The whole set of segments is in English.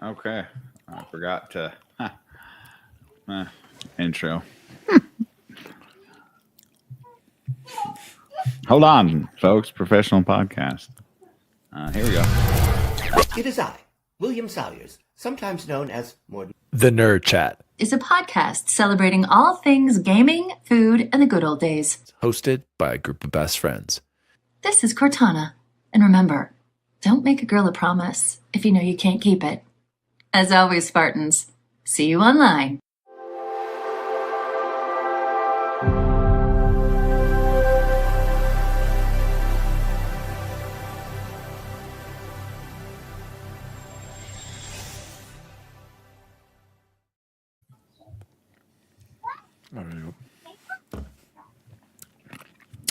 Okay. I forgot to intro. Hold on, folks. Professional podcast. Here we go. It is I, William Salyers, sometimes known as Morden. The Nerd Chat, is a podcast celebrating all things gaming, food, and the good old days. hosted by a group of best friends. This is Cortana. And remember, don't make a girl a promise if you know you can't keep it. As always, Spartans, see you online.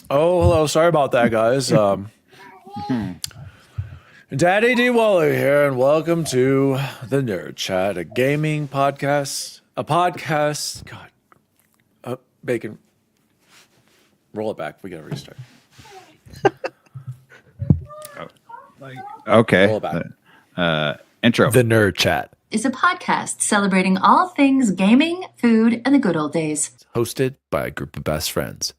Oh, hello. Sorry about that, guys. Daddy D. Waller here, and welcome to the Nerd Chat, a gaming podcast. A podcast. God. Bacon. Roll it back. We got to restart. Okay. Roll it back. Intro. The Nerd Chat, Is a podcast celebrating all things gaming, food, and the good old days. hosted by a group of best friends.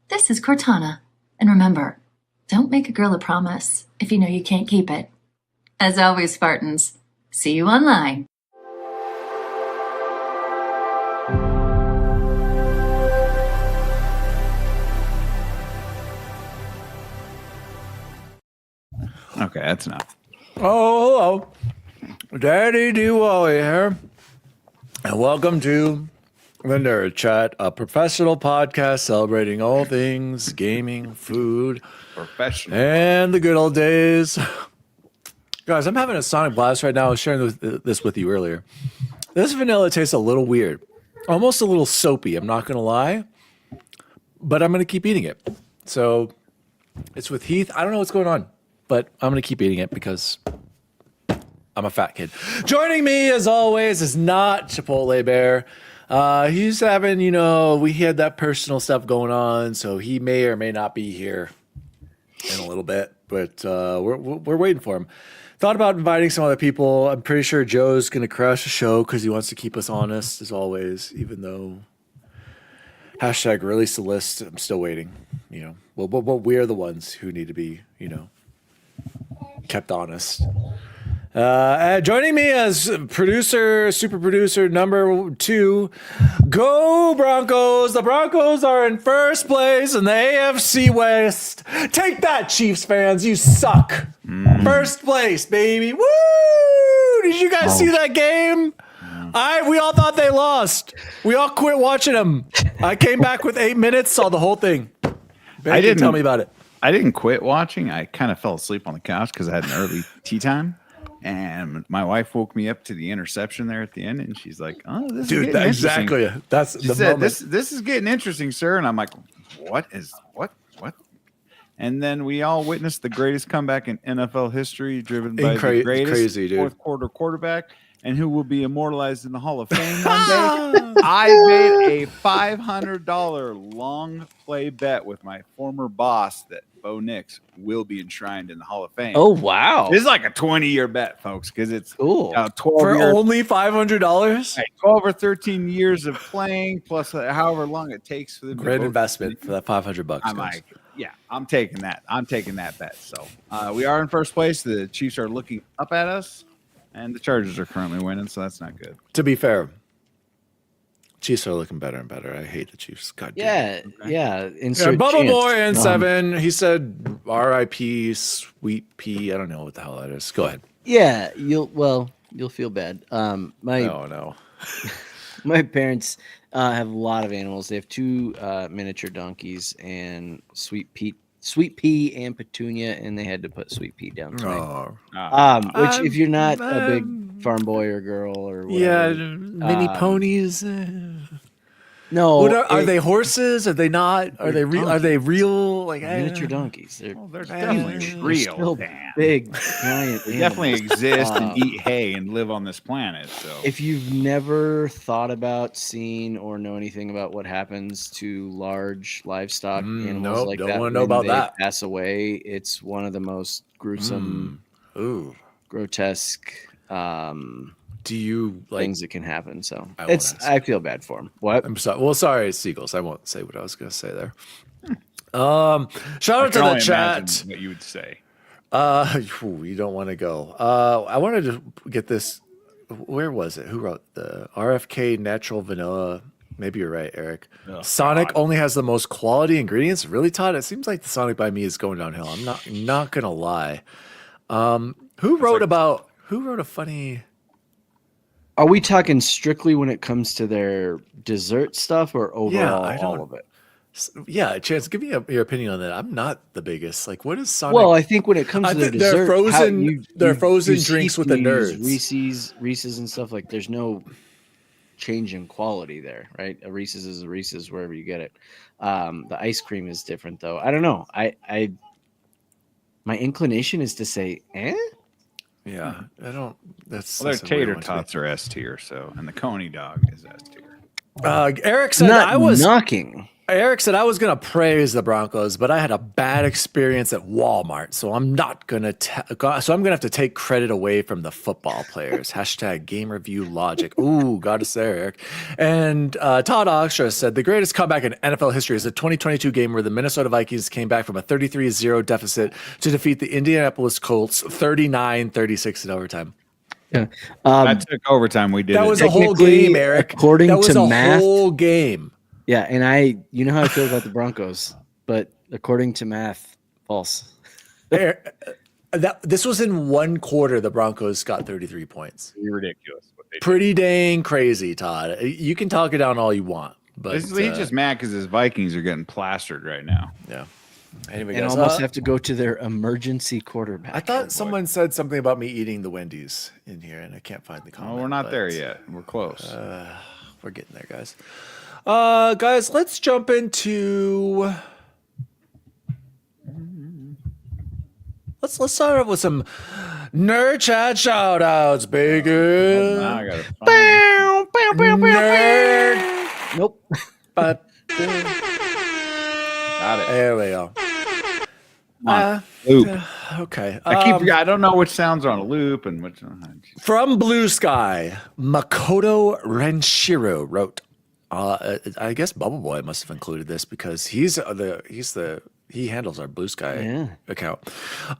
This is Cortana. And remember, don't make a girl a promise if you know you can't keep it. As always, Spartans, see you online. Okay, that's enough. Oh, hello. Daddy D. Waller here, and welcome to the Nerd Chat, a professional podcast celebrating all things gaming, food, Professional. and the good old days. Guys, I'm having a sonic blast right now. I was sharing this with you earlier. This vanilla tastes a little weird, almost a little soapy. I'm not going to lie, but I'm going to keep eating it. So it's with Heath. I don't know what's going on, but I'm going to keep eating it because I'm a fat kid. Joining me, as always, is not Chipotle Bear. He's having, we had that personal stuff going on, so he may or may not be here in a little bit, but we're waiting for him. Thought about inviting some other people. I'm pretty sure Joe's going to crash the show because he wants to keep us honest, as always, even though hashtag release the list. I'm still waiting, Well, we're the ones who need to be, kept honest. Joining me as super producer number 2, go Broncos! The Broncos are in first place in the AFC West. Take that, Chiefs fans! You suck. First place, baby! Woo! Did you guys see that game? We all thought they lost. We all quit watching them. I came back with 8 minutes, saw the whole thing. Bacon, tell me about it. I didn't quit watching. I kind of fell asleep on the couch because I had an early tea time. And my wife woke me up to the interception there at the end, and she's like, "Oh, this is getting exactly. That's she the said, moment. This is getting interesting, sir." And I'm like, what? And then we all witnessed the greatest comeback in NFL history, driven by the greatest fourth quarter quarterback, and who will be immortalized in the Hall of Fame one day. I made a $500 long play bet with my former boss that Bo Nix will be enshrined in the Hall of Fame. Oh, wow. It's like a 20-year bet, folks, because it's Cool. 12 For years, only $500? 12 or 13 years of playing, plus however long it takes for them. Great investment for that $500. I'm guys. like, yeah, I'm taking that. I'm taking that bet. So we are in first place. The Chiefs are looking up at us, and the Chargers are currently winning, so that's not good. To be fair, Chiefs are looking better and better. I hate the Chiefs. God damn. Yeah. Yeah, Insert Bubble chance. Boy in 7. He said R.I.P. Sweet Pea. I don't know what the hell that is. Go ahead. Yeah, you'll feel bad. No. My parents have a lot of animals. They have 2 miniature donkeys and Sweet Pea and Petunia, and they had to put Sweet Pea down tonight. Which, if you're not a big farm boy or girl or whatever, mini ponies. no, Are they horses? Are they not? Are they real? Are they real? Like miniature donkeys? They're They're definitely They're real. still Dan. big, giant. They definitely animals. exist and eat hay and live on this planet. So If you've never thought about, seen, or know anything about what happens to large livestock animals nope, like don't that wanna know when about they that. pass away, it's one of the most gruesome, Ooh. grotesque, Do you like things that can happen. So I I feel bad for him. What? I'm sorry. Well, sorry, Seagulls. I won't say what I was going to say there. Shout out to the chat. What you would say? You don't want to go. I wanted to get this. Where was it? Who wrote the RFK Natural Vanilla? Maybe you're right, Eric. Oh, Sonic God. only has the most quality ingredients. Really, Todd? It seems like the Sonic by me is going downhill. I'm not gonna lie. Who wrote a funny? Are we talking strictly when it comes to their dessert stuff, or overall all of it? Yeah, Chance, give me your opinion on that. I'm not the biggest. Like, what is Sonic? Well, I think when it comes to their dessert, they're frozen drinks with the nerds. Reese's and stuff, like there's no change in quality there, right? A Reese's is a Reese's wherever you get it. The ice cream is different though. I don't know. My inclination is to say, Yeah, I don't. That's their tater tots are S tier, so and the Coney dog is S tier. Eric said I was knocking. Eric said I was going to praise the Broncos, but I had a bad experience at Walmart, so I'm not going to. So I'm going to have to take credit away from the football players. # game review logic. Ooh, got us there, Eric. And Todd Oxtra said the greatest comeback in NFL history is the 2022 game where the Minnesota Vikings came back from a 33-0 deficit to defeat the Indianapolis Colts 39-36 in overtime. Yeah, that took overtime. We did. That was a whole game, Eric. According to math, whole game. Yeah, and you know how I feel about the Broncos, but according to math, false. This was in one quarter. The Broncos got 33 points. Ridiculous. Pretty dang crazy, Todd. You can talk it down all you want, but he's just mad because his Vikings are getting plastered right now. Yeah. Anyway, and guys, almost have to go to their emergency quarterback. I thought someone said something about me eating the Wendy's in here, and I can't find the comment. Oh, we're not there yet. We're close. We're getting there, guys. Guys, let's jump into. Let's start off with some nerd chat shout outs, baby. Now I gotta find nerd. Nope. But got it. There we go. Loop. Okay. I don't know which sounds are on a loop and which. From Blue Sky, Makoto Renshiro wrote. I guess Bubble Boy must have included this because he handles our Blue Sky account.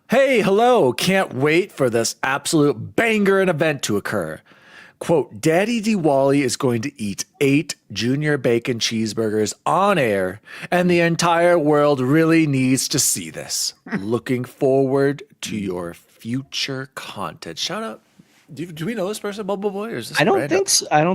Hey, hello! Can't wait for this absolute banger and event to occur. Quote, Daddy Diwali is going to eat 8 junior bacon cheeseburgers on air, and the entire world really needs to see this. Looking forward to your future content. Shout out. Do we know this person, Bubble Boy? Or is this I don't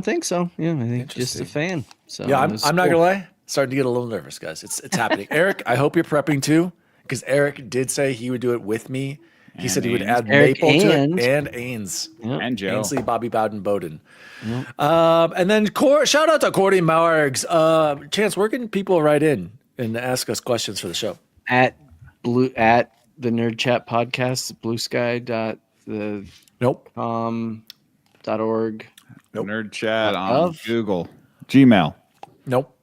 think so. Yeah, I think just a fan. So yeah, I'm not gonna lie. Starting to get a little nervous, guys. It's happening. Eric, I hope you're prepping too, because Eric did say he would do it with me. He said he would add Maple to it and Ains. Yep. And Joe. Ainsley, Bobby Bowden. Yep. And then shout out to Cordy Margs. Chance, where can people write in and ask us questions for the show? At the Nerd Chat Podcast, bluesky.org. Nope. Nerd Chat on Google. Gmail. Nope.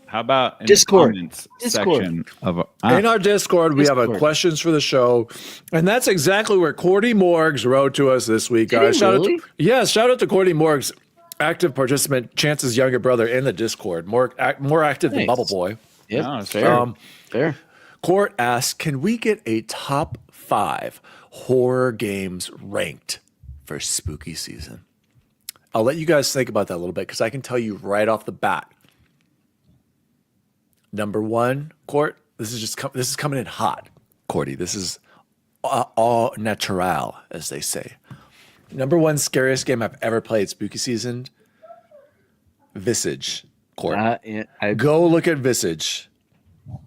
How about in Discord? The comments section of in our Discord, we have a questions for the show, and that's exactly where Cordy Morgs wrote to us this week, guys. Shout out to Cordy Morgs, active participant, Chance's younger brother in the Discord, more active than Bubble Boy. Yeah, no, fair. Fair. Court asks, can we get a top 5 horror games ranked for spooky season? I'll let you guys think about that a little bit because I can tell you right off the bat. Number 1, Court. This is coming in hot, Cordy. This is all natural, as they say. Number 1 scariest game I've ever played spooky season. Visage, Court. Go look at Visage.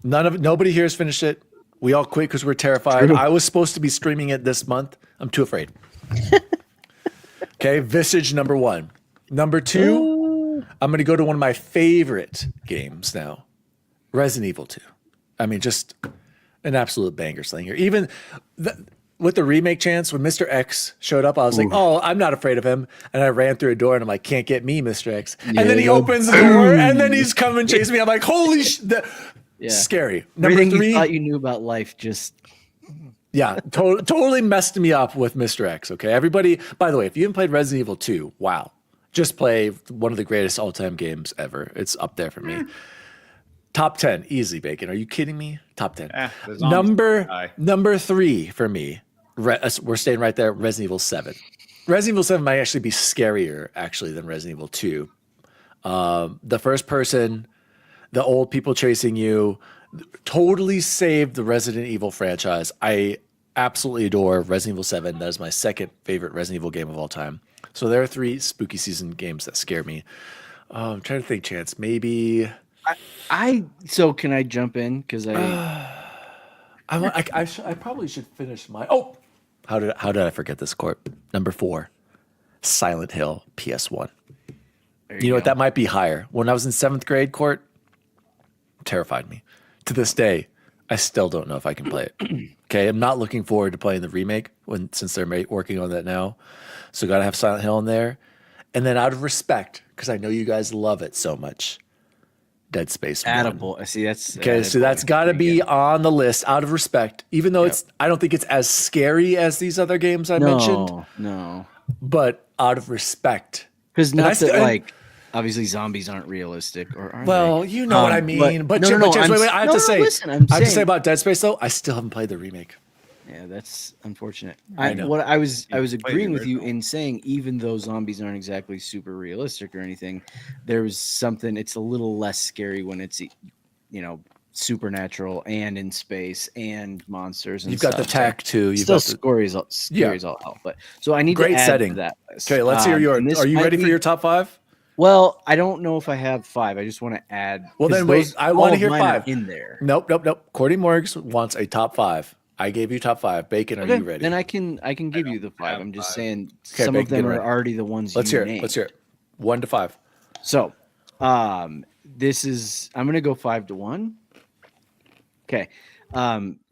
Nobody here has finished it. We all quit because we're terrified. True. I was supposed to be streaming it this month. I'm too afraid. Okay, Visage number 1. Number 2, I'm going to go to one of my favorite games now. Resident Evil 2. I mean, just an absolute banger slinger. Even with the remake Chance, when Mr. X showed up, I was like, oh, I'm not afraid of him. And I ran through a door and I'm like, can't get me, Mr. X. And then he opens the door and then he's coming chase me. I'm like, holy shit. Scary. Number Everything 3, you thought you knew about life just Yeah, totally messed me up with Mr. X. Okay, everybody. By the way, if you haven't played Resident Evil 2, wow, just play one of the greatest all-time games ever. It's up there for me. Top 10, easy, Bacon. Are you kidding me? Top 10. Number 3 for me. We're staying right there. Resident Evil 7. Resident Evil 7 might actually be scarier actually than Resident Evil 2. The first person, the old people chasing you, totally saved the Resident Evil franchise. I absolutely adore Resident Evil 7. That is my second favorite Resident Evil game of all time. So there are 3 spooky season games that scare me. I'm trying to think, Chance. Maybe So can I jump in? Because I probably should finish my. Oh, how did I forget this, Court? Number 4, Silent Hill PS1. You know what? That might be higher. When I was in 7th grade, Court, terrified me. To this day, I still don't know if I can play it. Okay, I'm not looking forward to playing the remake since they're working on that now. So got to have Silent Hill in there. And then out of respect, because I know you guys love it so much, Dead Space 1. Attaboy. See, that's okay. So that's got to be on the list out of respect, even though I don't think it's as scary as these other games I mentioned. No. But out of respect, because obviously zombies aren't realistic, or are they? You know what I mean. But wait, I have to say, I have to say about Dead Space though, I still haven't played the remake. Yeah, that's unfortunate. I know. What I was agreeing with you in saying, even though zombies aren't exactly super realistic or anything, there's something. It's a little less scary when it's, supernatural and in space and monsters. And you've got the tech too. You've still got scary as all hell. But so I need great to add setting to that list. Okay, let's hear yours. Are you ready for your top 5? Well, I don't know if I have 5. I just want to add. Well, then wait. I want to hear 5 in there. Nope. Cordy Morgs wants a top 5. I gave you top 5. Bacon, are you ready? Then I can give you the 5. I'm just saying some of them are already the ones. Let's hear it. Let's hear it. 1 to 5. So, this is I'm gonna go 5 to 1. Okay.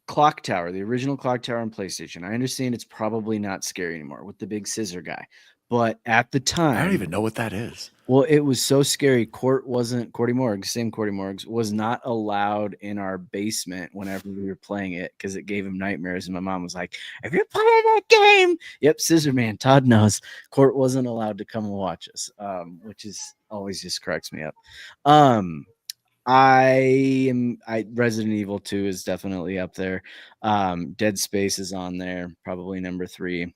Clock Tower, the original Clock Tower on PlayStation. I understand it's probably not scary anymore with the big scissor guy, but at the time, I don't even know what that is. Well, it was so scary. Cordy Morgs was not allowed in our basement whenever we were playing it because it gave him nightmares. And my mom was like, "If you're playing that game," yep, Scissor Man, Todd knows. Court wasn't allowed to come and watch us, which is always just cracks me up. Resident Evil 2 is definitely up there. Dead Space is on there, probably number 3.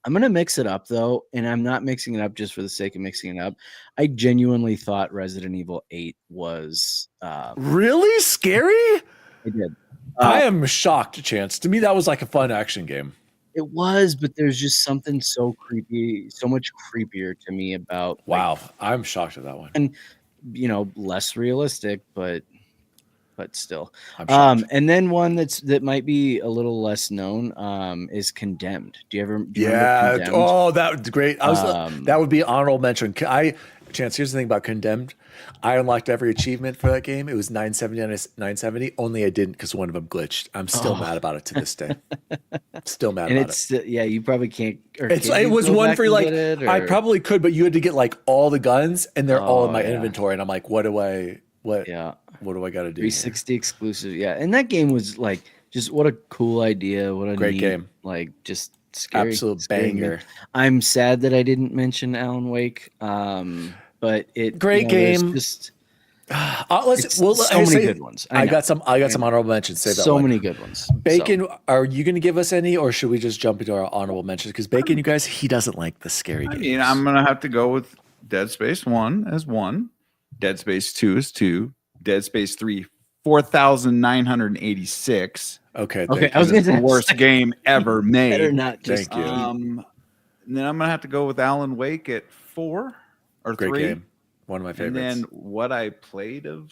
I'm going to mix it up, though, and I'm not mixing it up just for the sake of mixing it up. I genuinely thought Resident Evil 8 was... really scary? I did. I am shocked, Chance. To me, that was like a fun action game. It was, but there's just something so creepy, so much creepier to me about... Wow, I'm shocked at that one. And, less realistic, but still. And then one that might be a little less known is Condemned. Do you remember Condemned? Oh, that was great. That would be honorable mention. Chance, here's the thing about Condemned. I unlocked every achievement for that game. It was 970 on 970. Only I didn't because one of them glitched. I'm still mad about it to this day. Still mad about it. Yeah, you probably can't. It was one for I probably could, but you had to get all the guns, and they're all in my inventory. And I'm like, what do I got to do? 360 exclusive. Yeah. And that game was just what a cool idea. What a great game. Just scary. Absolute banger. I'm sad that I didn't mention Alan Wake. But great game. Just many good ones. I got some honorable mentions. Save that so one. Many good ones. Bacon, are you going to give us any, or should we just jump into our honorable mentions? Because Bacon, you guys, he doesn't like the scary games. I'm going to have to go with Dead Space 1 as 1. Dead Space 2 is 2. Dead Space 3, 4,986. Okay. I was the worst game ever made. Better not just. Thank you. And then I'm gonna have to go with Alan Wake at 4 or Great 3. Game. One of my favorites. And then what I played of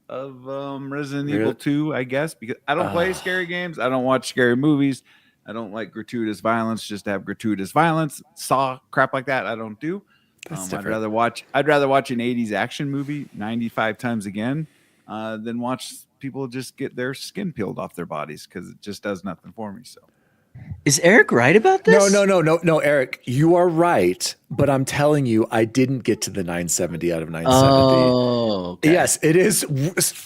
Resident Evil 2, I guess, because I don't play scary games. I don't watch scary movies. I don't like gratuitous violence just to have gratuitous violence. Saw crap like that. I don't do. I'd rather watch an 80s action movie 95 times again than watch people just get their skin peeled off their bodies because it just does nothing for me. So Is Eric right about this? No, Eric, you are right, but I'm telling you, I didn't get to the 970 out of 970. Oh, okay. Yes, it is.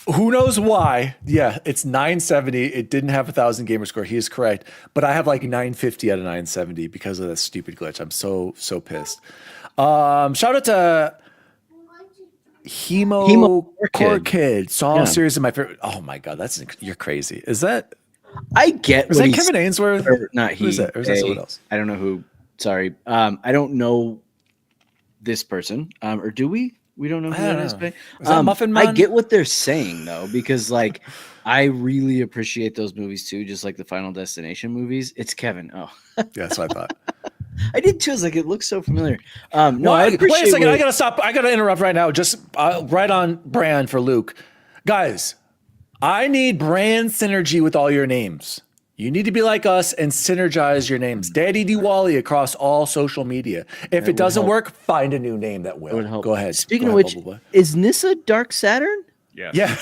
Who knows why? Yeah, it's 970. It didn't have 1,000 gamer score. He is correct, but I have like 950 out of 970 because of that stupid glitch. I'm so pissed. Shout out to Hemo Core Kid. Saw a series of my favorite. Oh my god, you're crazy. Is that? I get. Was that Kevin Ainsworth? Or not he. Or is that someone else? I don't know who. Sorry. I don't know this person. Or do we? We don't know who that is. Is that Muffin Man? I get what they're saying though, because like I really appreciate those movies too, just like the Final Destination movies. It's Kevin. Oh, yeah, that's what I thought. I did too. I was like, it looks so familiar. No, I appreciate. Wait a second. I gotta stop. I gotta interrupt right now. Just right on brand for Luke, guys. I need brand synergy with all your names. You need to be like us and synergize your names. Daddy Diwali across all social media. If it doesn't work, find a new name that will. Go ahead. Speaking of which, is Nissa Dark Saturn? Yeah.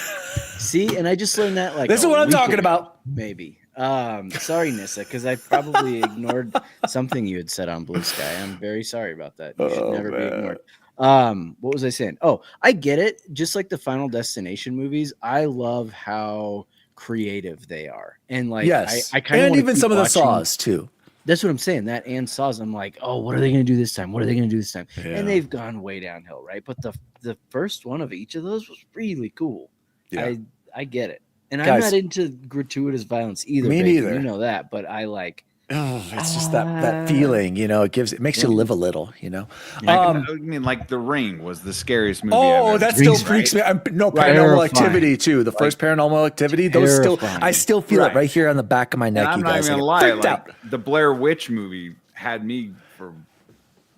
See, and I just learned that like this is what I'm talking about. Maybe. Sorry, Nissa, because I probably ignored something you had said on Blue Sky. I'm very sorry about that. You should never be ignored. What was I saying? Oh, I get it. Just like the Final Destination movies, I love how creative they are, and like I kind of and even some of the Saws too. That's what I'm saying. That and Saws. I'm like, oh, what are they going to do this time? What are they going to do this time? Yeah. And they've gone way downhill, right? But the first one of each of those was really cool. Yeah. I get it, and guys, I'm not into gratuitous violence either. Me neither. You know that, but I like. Oh, it's just that feeling, you know. It makes you live a little, you know. I mean, like The Ring was the scariest movie. Oh, that still freaks me. Paranormal Activity too. The first Paranormal Activity. Those I still feel it right here on the back of my neck. And I'm not even gonna lie. Like the Blair Witch movie had me for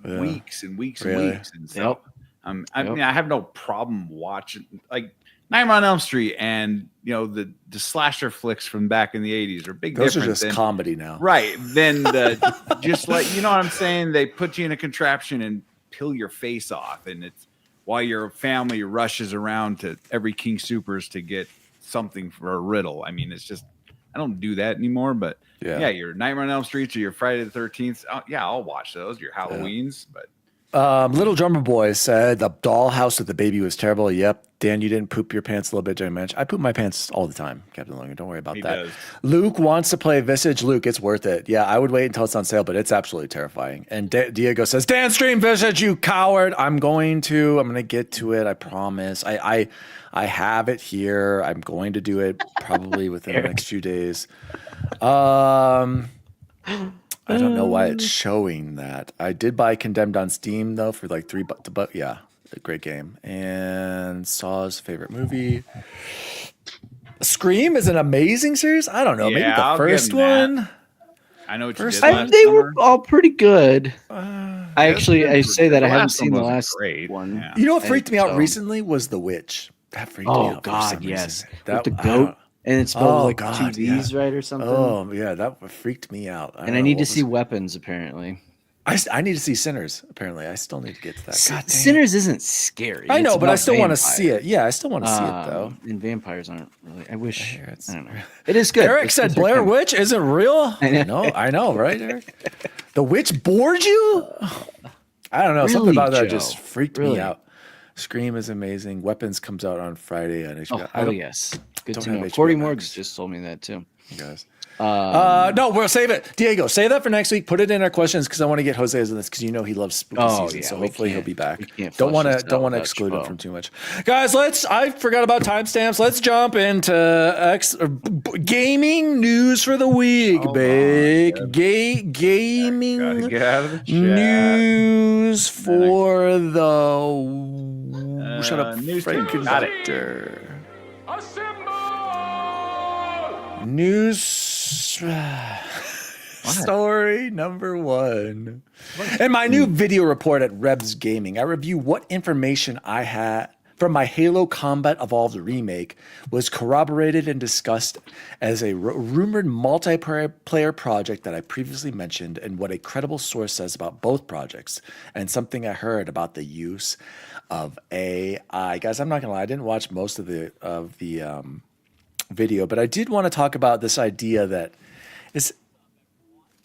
weeks and weeks and weeks and stuff. I mean, I have no problem watching like Nightmare on Elm Street and the slasher flicks from back in the 80s are big. Those are just comedy now, right? Then just like what I'm saying, they put you in a contraption and peel your face off, and it's while your family rushes around to every King Soopers to get something for a riddle. I mean, it's just I don't do that anymore. But your Nightmare on Elm Street or your Friday the 13th. I'll watch those. Your Halloweens, but. Little Drummer Boy said the dollhouse with the baby was terrible. Yep. Dan, you didn't poop your pants a little bit during match. I poop my pants all the time, Captain Logan. Don't worry about that. Does. Luke wants to play Visage. Luke, it's worth it. Yeah, I would wait until it's on sale, but it's absolutely terrifying. And Diego says, Dan, stream Visage, you coward. I'm going to get to it. I promise. I have it here. I'm going to do it probably within the next few days. I don't know why it's showing that. I did buy Condemned on Steam though for like $3, but yeah, a great game. And Saw's favorite movie. Scream is an amazing series. I don't know, maybe the first one. I know what you did last they summer. were all pretty good. I say that I haven't seen the last one. Yeah. You know what freaked me out recently was The Witch. That freaked me out. Oh God, yes. That, with the goat. And it's spelled two V's, right, or something. Oh, yeah, that freaked me out. I need to see Weapons, apparently. I need to see Sinners, apparently. I still need to get to that. God, Sinners isn't scary. I know, but I still want to see it. Yeah, I still want to see it, though. And vampires aren't really. I wish. I don't know. It is good. Eric said Blair Witch isn't real. I know, right, Eric? The Witch bored you? I don't know. Really, something about that Joe? just freaked me out. Scream is amazing. Weapons comes out on Friday on HBO. Oh, yes. Good to know. Corey Morgs just told me that too. You guys. No, we'll save it. Diego, save that for next week. Put it in our questions because I want to get Jose's on this because he loves spooky season. So hopefully he'll be back. Don't want to exclude him from too much. Guys, I forgot about timestamps. Let's jump into gaming news for the week. Gaming news for the shut up, Frank conductor. News story number 1. In my new video report at Rebs Gaming, I review what information I had from my Halo Combat Evolved remake was corroborated and discussed as a rumored multiplayer project that I previously mentioned, and what a credible source says about both projects, and something I heard about the use of AI. Guys, I'm not gonna lie, I didn't watch most of the video, but I did want to talk about this idea that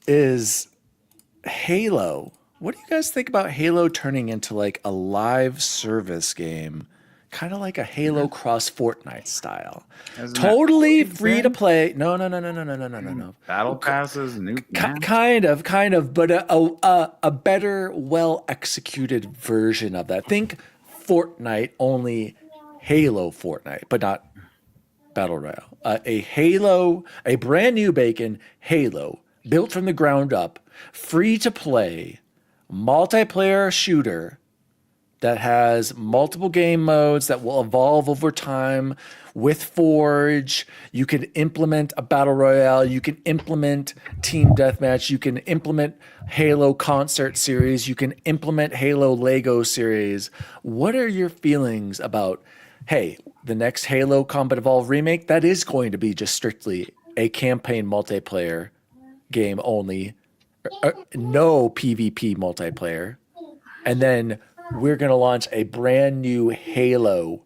is Halo. What do you guys think about Halo turning into like a live service game? Kind of like a Halo cross Fortnite style. Totally free to play. No. Battle passes, new kind of, but a better, well executed version of that. Think Fortnite, only Halo Fortnite, but not Battle Royale. A Halo, a brand new bacon Halo, built from the ground up, free to play, multiplayer shooter that has multiple game modes that will evolve over time with Forge. You can implement a battle royale. You can implement team deathmatch. You can implement Halo concert series. You can implement Halo Lego series. What are your feelings about, hey, the next Halo Combat Evolved remake, that is going to be just strictly a campaign multiplayer game only, no PvP multiplayer. And then we're going to launch a brand new Halo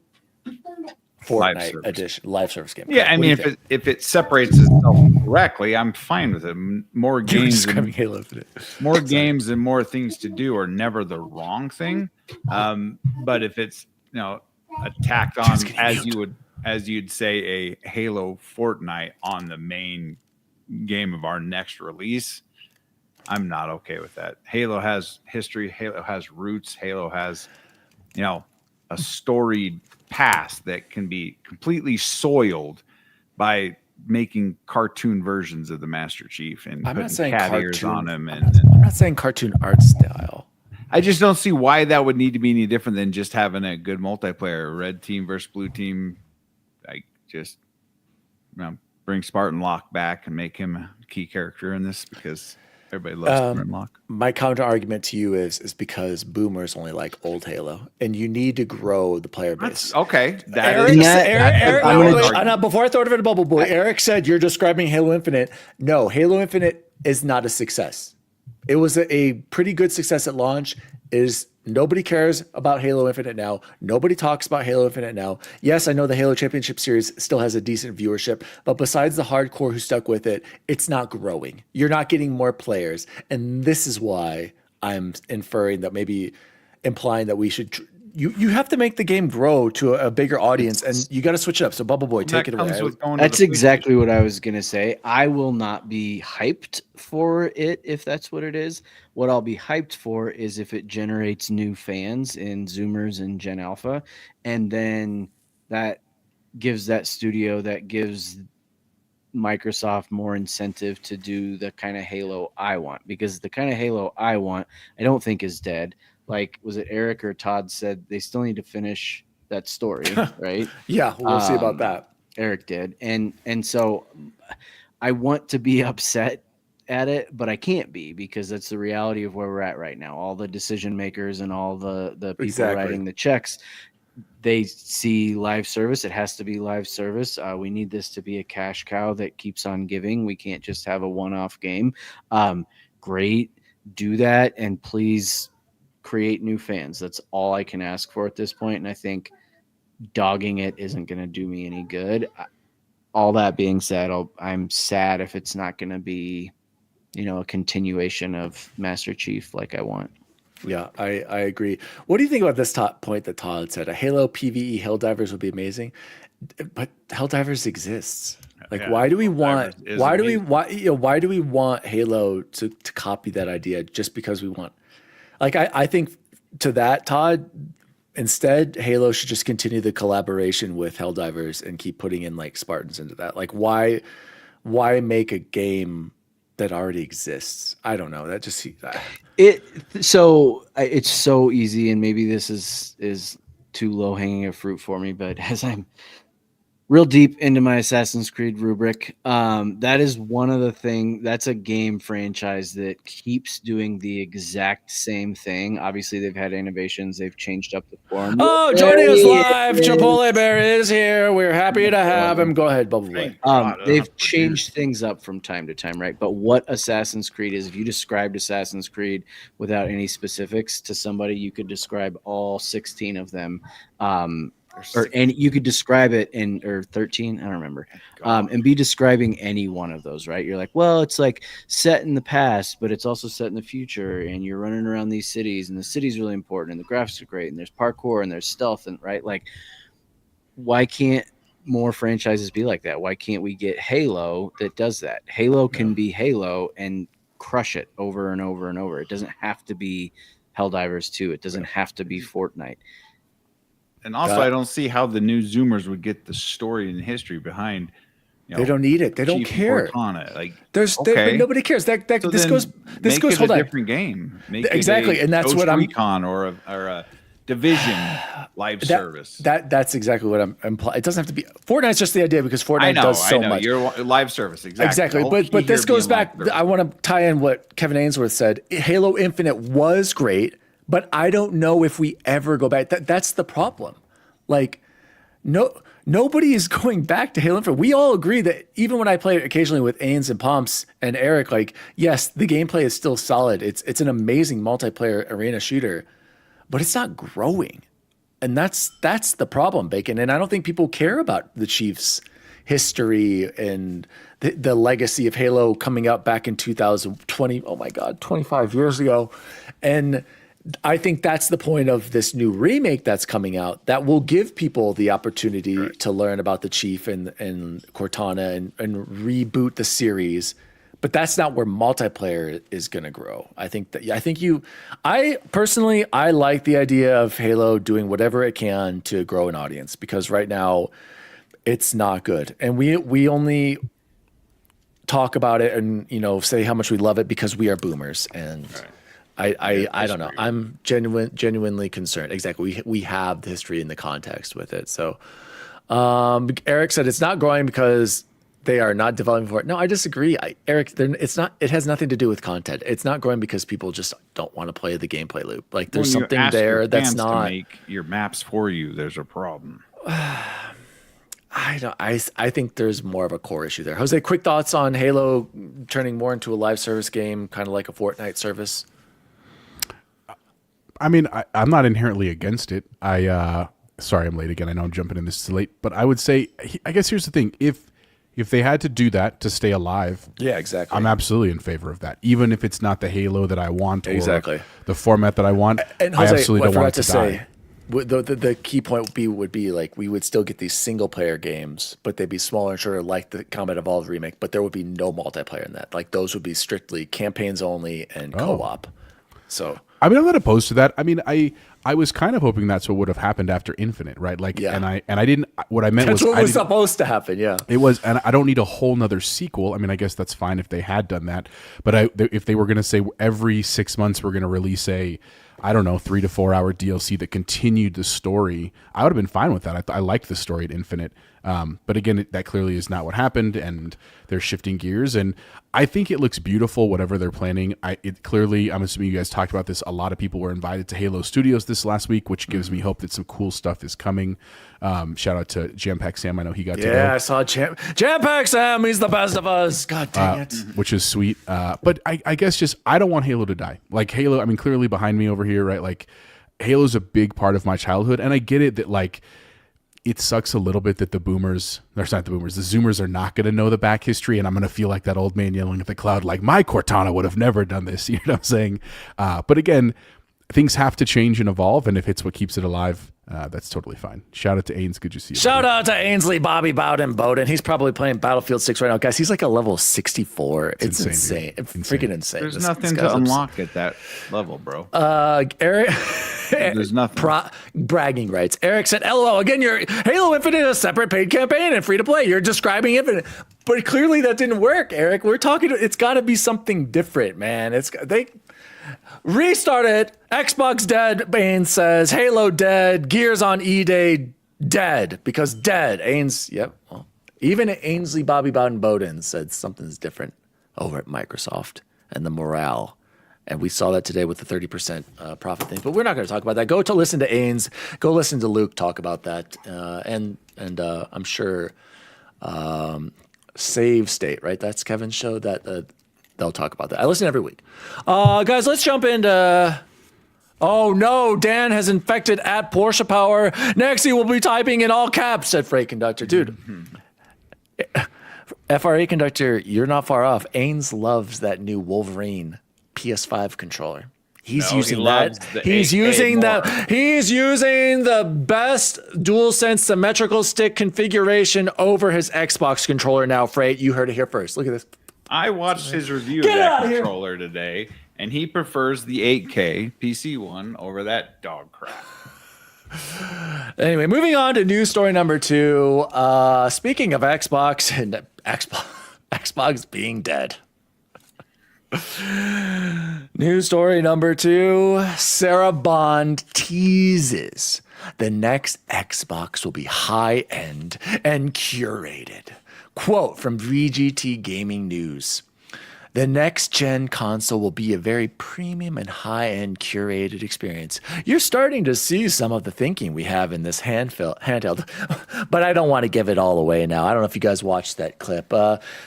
Fortnite edition live service game. Yeah, I mean, if it separates itself correctly, I'm fine with it. More games, Halo Infinite. More games and more things to do are never the wrong thing. But if it's tacked on as you'd say a Halo Fortnite on the main game of our next release, I'm not okay with that. Halo has history. Halo has roots. Halo has, a storied past that can be completely soiled by making cartoon versions of the Master Chief and putting cat ears on him. I'm not saying cartoon art style. I just don't see why that would need to be any different than just having a good multiplayer. Red team versus blue team. Like, just bring Spartan Locke back and make him a key character in this, because everybody loves Spartan Locke. My counter argument to you is because boomers only like old Halo, and you need to grow the player base. Okay. Before I throw it over to Bubble Boy, Eric said you're describing Halo Infinite. No, Halo Infinite is not a success. It was a pretty good success at launch. Nobody cares about Halo Infinite now. Nobody talks about Halo Infinite now. Yes, I know the Halo Championship Series still has a decent viewership, but besides the hardcore who stuck with it, it's not growing. You're not getting more players. And this is why I'm inferring that maybe implying that we should you have to make the game grow to a bigger audience, and you got to switch it up. So Bubble Boy, take it away. That's exactly what I was going to say. I will not be hyped for it if that's what it is. What I'll be hyped for is if it generates new fans in Zoomers and Gen Alpha, and then that gives that studio, that gives Microsoft more incentive to do the kind of Halo I want, because the kind of Halo I want, I don't think is dead. Like, was it Eric or Todd said they still need to finish that story, right? Yeah, we'll see about that. Eric did. And so I want to be upset at it, but I can't be, because that's the reality of where we're at right now. All the decision makers and all the people writing the checks, they see live service. It has to be live service. We need this to be a cash cow that keeps on giving. We can't just have a one-off game. Great, do that, and please create new fans. That's all I can ask for at this point, and I think dogging it isn't going to do me any good. All that being said, I'm sad if it's not going to be, a continuation of Master Chief like I want. Yeah, I agree. What do you think about this point that Todd said? A Halo PvE Helldivers would be amazing, but Helldivers exists. Like, why do we want Halo to copy that idea just because we want? Like, I think to that, Todd, instead, Halo should just continue the collaboration with Helldivers and keep putting in like Spartans into that. Like, why make a game that already exists? I don't know. That just it's so easy, and maybe this is too low hanging a fruit for me, but as I'm real deep into my Assassin's Creed rubric, that is one of the things. That's a game franchise that keeps doing the exact same thing. Obviously, they've had innovations. They've changed up the form. Oh, joining us live, Chipotle Bear is here. We're happy to have him. Go ahead, Bubble Boy. They've changed things up from time to time, right? But what Assassin's Creed is, if you described Assassin's Creed without any specifics to somebody, you could describe all 16 of them and you could describe it or 13, I don't remember, and be describing any one of those, right? You're like, well, it's like set in the past, but it's also set in the future, and you're running around these cities, and the city's really important, and the graphics are great, and there's parkour, and there's stealth, and right, like, why can't more franchises be like that? Why can't we get Halo that does that? Halo can be Halo and crush it over and over and over. It doesn't have to be Helldivers 2. It doesn't have to be Fortnite. And also, I don't see how the new Zoomers would get the story and history behind. They don't need it. They don't care. Cortana. Like, nobody cares. This goes. Hold on. Different game. Exactly, and that's what I'm. Recon or a Division live service. That's exactly what I'm implying. It doesn't have to be. Fortnite's just the idea because Fortnite does so much. You're live service, exactly. But this goes back. I want to tie in what Kevin Ainsworth said. Halo Infinite was great, but I don't know if we ever go back. That's the problem. Like, nobody is going back to Halo Infinite. We all agree that even when I play it occasionally with Ains and Pomps and Eric, like, yes, the gameplay is still solid. It's an amazing multiplayer arena shooter, but it's not growing. And that's the problem, Bacon. And I don't think people care about the Chiefs' history and the legacy of Halo coming out back in 2020. Oh my God, 25 years ago. And I think that's the point of this new remake that's coming out that will give people the opportunity to learn about the Chief and Cortana and reboot the series. But that's not where multiplayer is going to grow. I personally like the idea of Halo doing whatever it can to grow an audience, because right now it's not good. And we only talk about it and, say how much we love it because we are boomers. And I don't know. I'm genuinely concerned. Exactly. We have the history and the context with it. So Eric said it's not growing because they are not developing for it. No, I disagree. Eric, it has nothing to do with content. It's not growing because people just don't want to play the gameplay loop. Like, there's something there that's not to make your maps for you. There's a problem. I think there's more of a core issue there. Jose, quick thoughts on Halo turning more into a live service game, kind of like a Fortnite service? I mean, I'm not inherently against it. Sorry, I'm late again. I know I'm jumping in this late, but I would say, I guess here's the thing. If they had to do that to stay alive, yeah, exactly, I'm absolutely in favor of that. Even if it's not the Halo that I want, or the format that I want, and Jose, I absolutely don't want it to die. The key point would be like, we would still get these single player games, but they'd be smaller and shorter, like the Combat Evolved remake. But there would be no multiplayer in that. Like, those would be strictly campaigns only and co-op. So I mean, I'm not opposed to that. I mean, I was kind of hoping that's what would have happened after Infinite, right? Like, and I didn't. What I meant that's what was supposed to happen. Yeah, it was, and I don't need a whole nother sequel. I mean, I guess that's fine if they had done that. But if they were going to say every 6 months we're going to release a, I don't know, 3 to 4 hour DLC that continued the story, I would have been fine with that. I liked the story at Infinite. But again, that clearly is not what happened, and they're shifting gears. And I think it looks beautiful, whatever they're planning. I'm assuming you guys talked about this. A lot of people were invited to Halo Studios this last week, which gives me hope that some cool stuff is coming. Shout out to Jam Pack Sam. I know he got to go. Yeah, I saw Jam Pack Sam. He's the best of us. God dang it. Which is sweet. But I guess I don't want Halo to die. Like, Halo, I mean, clearly behind me over here, right? Like, Halo's a big part of my childhood. And I get it that, like, it sucks a little bit that the Zoomers are not going to know the back history, and I'm going to feel like that old man yelling at the cloud, like, my Cortana would have never done this. You know what I'm saying? But again, things have to change and evolve, and if it's what keeps it alive, that's totally fine. Shout out to Ains. Good to see you. Shout out to Ainsley, Bobby Bowden. He's probably playing Battlefield 6 right now. Guys, he's like a level 64. It's insane. Freaking insane. There's nothing to unlock at that level, bro. Eric, there's nothing. Bragging rights. Eric said, LOL, again, your Halo Infinite is a separate paid campaign and free to play. You're describing Infinite. But clearly that didn't work, Eric. We're talking, it's got to be something different, man. They restart it. Xbox dead. Bain says Halo dead. Gears on E-Day dead, because dead. Ains, yep. Well, even Ainsley Bobby Bowden said something's different over at Microsoft and the morale. And we saw that today with the 30% profit thing. But we're not going to talk about that. Go to listen to Ains. Go listen to Luke talk about that. And I'm sure Save State, right? That's Kevin's show. That they'll talk about that. I listen every week. Guys, let's jump into Oh no, Dan has infected at Porsche Power. Next, he will be typing in all caps, said Freight Conductor. Dude, FRA Conductor, you're not far off. Ains loves that new Wolverine PS5 controller. He's using that. He's using the best DualSense symmetrical stick configuration over his Xbox controller now, Freight. You heard it here first. Look at this. I watched his review of that controller today, and he prefers the 8K PC one over that dog crap. Anyway, moving on to news story number 2. Speaking of Xbox and Xbox being dead. News story number 2. Sarah Bond teases the next Xbox will be high-end and curated. Quote from VGT Gaming News. The next gen console will be a very premium and high-end curated experience. You're starting to see some of the thinking we have in this handheld, but I don't want to give it all away now. I don't know if you guys watched that clip.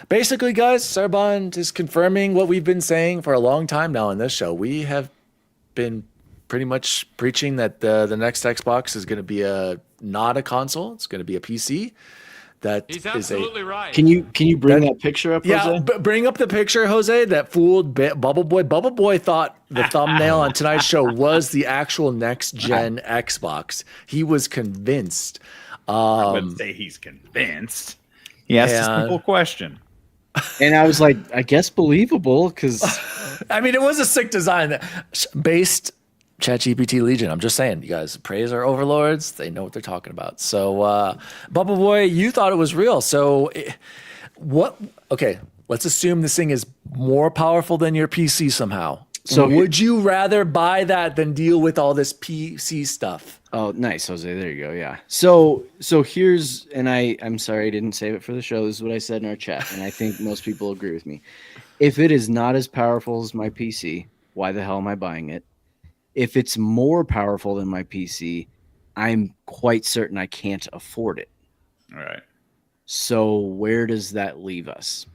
Basically, guys, Sarah Bond is confirming what we've been saying for a long time now on this show. We have been pretty much preaching that the next Xbox is going to be not a console. It's going to be a PC. He's absolutely right. Can you bring that picture up, Jose? Yeah, bring up the picture, Jose, that fooled Bubble Boy. Bubble Boy thought the thumbnail on tonight's show was the actual next-gen Xbox. He was convinced. I wouldn't say he's convinced. He asked a simple question. And I was like, I guess believable, because... I mean, it was a sick design. Based... ChatGPT Legion. I'm just saying, you guys praise our overlords. They know what they're talking about. So, Bubble Boy, you thought it was real. So, okay, let's assume this thing is more powerful than your PC somehow. So, would you rather buy that than deal with all this PC stuff? Oh, nice, Jose. There you go. Yeah. So here's, and I'm sorry I didn't save it for the show. This is what I said in our chat, and I think most people agree with me. If it is not as powerful as my PC, why the hell am I buying it? If it's more powerful than my PC, I'm quite certain I can't afford it. All right. So where does that leave us?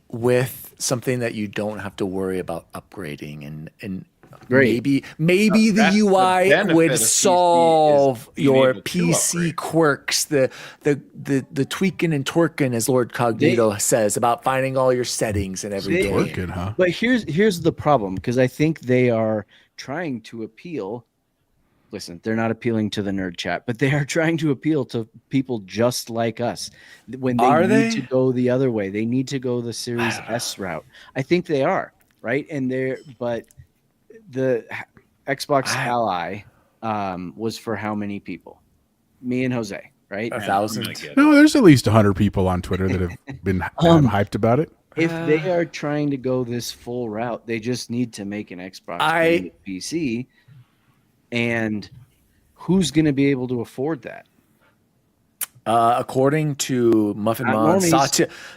With something that you don't have to worry about upgrading and maybe the UI would solve your PC quirks, the tweaking and twerking, as Lord Cognito says, about finding all your settings and everything. Twerking, huh? But here's the problem, because I think they are trying to appeal. Listen, they're not appealing to the nerd chat, but they are trying to appeal to people just like us. When they need to go the other way, they need to go the Series S route. I think they are, right? But the Xbox Ally was for how many people? Me and Jose, right? 1,000. No, there's at least 100 people on Twitter that have been hyped about it. If they are trying to go this full route, they just need to make an Xbox PC. And who's going to be able to afford that? According to Muffin Mon,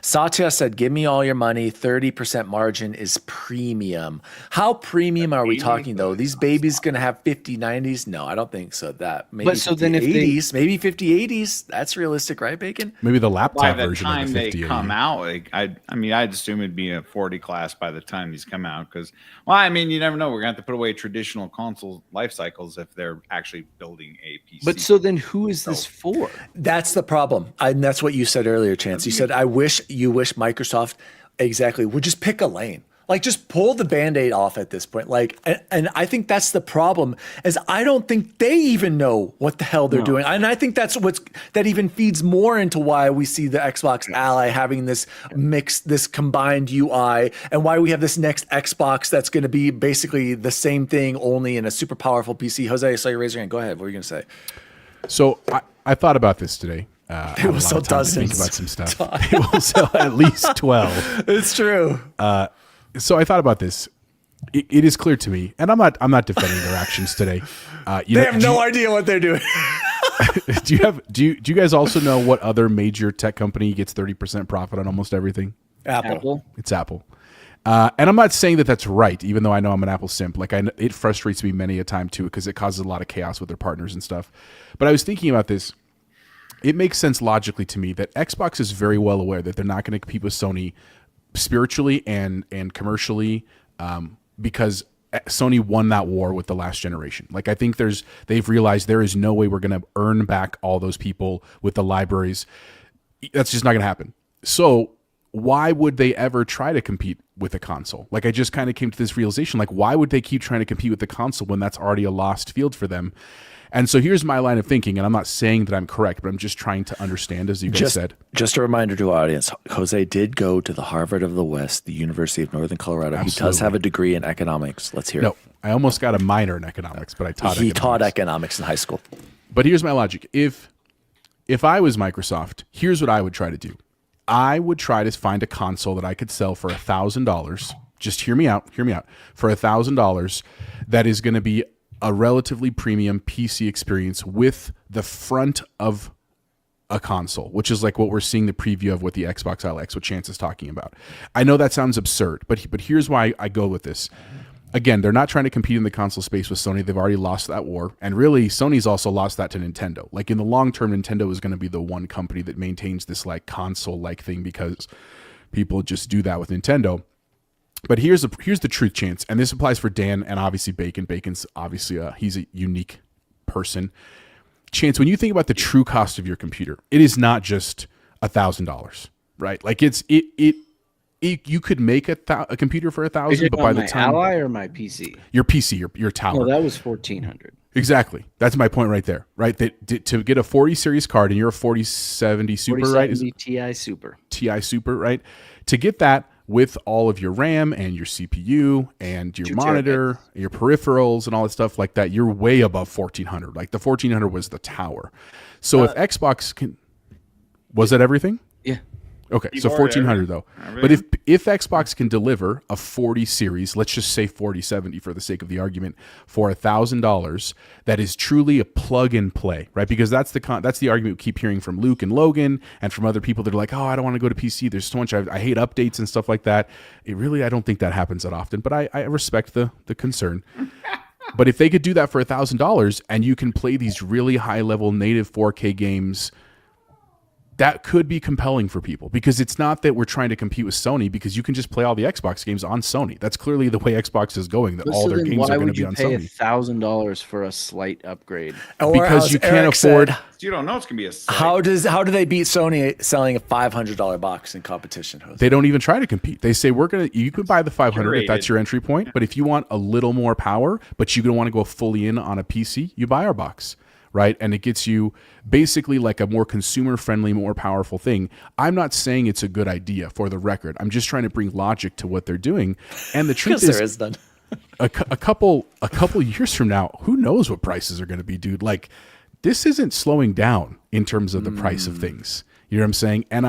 Satya said, give me all your money. 30% margin is premium. How premium are we talking, though? These babies going to have 50, 90s? No, I don't think so. Maybe 80s, maybe 50, 80s. That's realistic, right, Bacon? Maybe the laptop version by the time of the 50, they come out, I'd assume it'd be a 40 class by the time these come out. Because, you never know. We're going to have to put away traditional console life cycles if they're actually building a PC. But so then who is this for? That's the problem. And that's what you said earlier, Chance. You said, you wish Microsoft would just pick a lane. Like, just pull the Band-Aid off at this point. And I think that's the problem, is I don't think they even know what the hell they're doing. And I think that's that even feeds more into why we see the Xbox Ally having this this combined UI, and why we have this next Xbox that's going to be basically the same thing, only in a super powerful PC. Jose, I saw you raise your hand. Go ahead. What were you going to say? So I thought about this today. It will sell dozens. Think about some stuff. It will sell at least 12. It's true. So I thought about this. It is clear to me, and I'm not defending their actions today. They have no idea what they're doing. Do you guys also know what other major tech company gets 30% profit on almost everything? Apple. It's Apple. And I'm not saying that that's right, even though I know I'm an Apple simp. It frustrates me many a time too, because it causes a lot of chaos with their partners and stuff. But I was thinking about this. It makes sense logically to me that Xbox is very well aware that they're not going to compete with Sony spiritually and commercially, because Sony won that war with the last generation. Like I think they've realized there is no way we're going to earn back all those people with the libraries. That's just not going to happen. So why would they ever try to compete with a console? Like I just kind of came to this realization, like why would they keep trying to compete with the console when that's already a lost field for them? And so here's my line of thinking, and I'm not saying that I'm correct, but I'm just trying to understand, as you guys said. Just a reminder to our audience, Jose did go to the Harvard of the West, the University of Northern Colorado. Absolutely. He does have a degree in economics. Let's hear it. No, I almost got a minor in economics, but I taught He taught economics in high school. But here's my logic. If I was Microsoft, here's what I would try to do. I would try to find a console that I could sell for $1,000. Just hear me out. For $1,000 that is going to be a relatively premium PC experience with the front of a console, which is like what we're seeing the preview of with the Xbox LX, what Chance is talking about. I know that sounds absurd, but here's why I go with this. Again, they're not trying to compete in the console space with Sony. They've already lost that war. And really, Sony's also lost that to Nintendo. Like in the long term, Nintendo is going to be the one company that maintains this like console-like thing because people just do that with Nintendo. But here's the truth, Chance, and this applies for Dan and obviously Bacon. Bacon's obviously he's a unique person. Chance, when you think about the true cost of your computer, it is not just $1,000, right? Like you could make a computer for $1,000, but by the time Ally or my PC, your PC, your tower, no, that was $1,400. Exactly, that's my point right there. Right, that to get a 40 series card and you're a 4070 Super, 4070 right? Ti Super, Ti Super, right? To get that with all of your RAM and your CPU and your monitor, your peripherals and all that stuff like that, you're way above 1,400. Like the 1,400 was the tower. So if Xbox can, was that everything? Yeah. Okay, so 1,400 though. But if Xbox can deliver a 40 series, let's just say 4070 for the sake of the argument, for $1,000, that is truly a plug and play, right? Because that's the argument we keep hearing from Luke and Logan and from other people that are like, oh, I don't want to go to PC. There's so much. I hate updates and stuff like that. I don't think that happens that often, but I respect the concern. But if they could do that for $1,000 and you can play these really high level native 4K games, that could be compelling for people, because it's not that we're trying to compete with Sony, because you can just play all the Xbox games on Sony. That's clearly the way Xbox is going, that all their games are going to be on Sony. Why would you pay $1,000 for a slight upgrade? Because you can't afford. You don't know it's going to be a slight. How do they beat Sony selling a $500 box in competition, Jose? They don't even try to compete. They say you could buy the 500 if that's your entry point, but if you want a little more power, but you're going to want to go fully in on a PC, you buy our box. Right. And it gets you basically like a more consumer friendly, more powerful thing. I'm not saying it's a good idea, for the record. I'm just trying to bring logic to what they're doing. And the truth is, none. a couple years from now, who knows what prices are going to be, dude? Like, this isn't slowing down in terms of the price of things. You know what I'm saying? And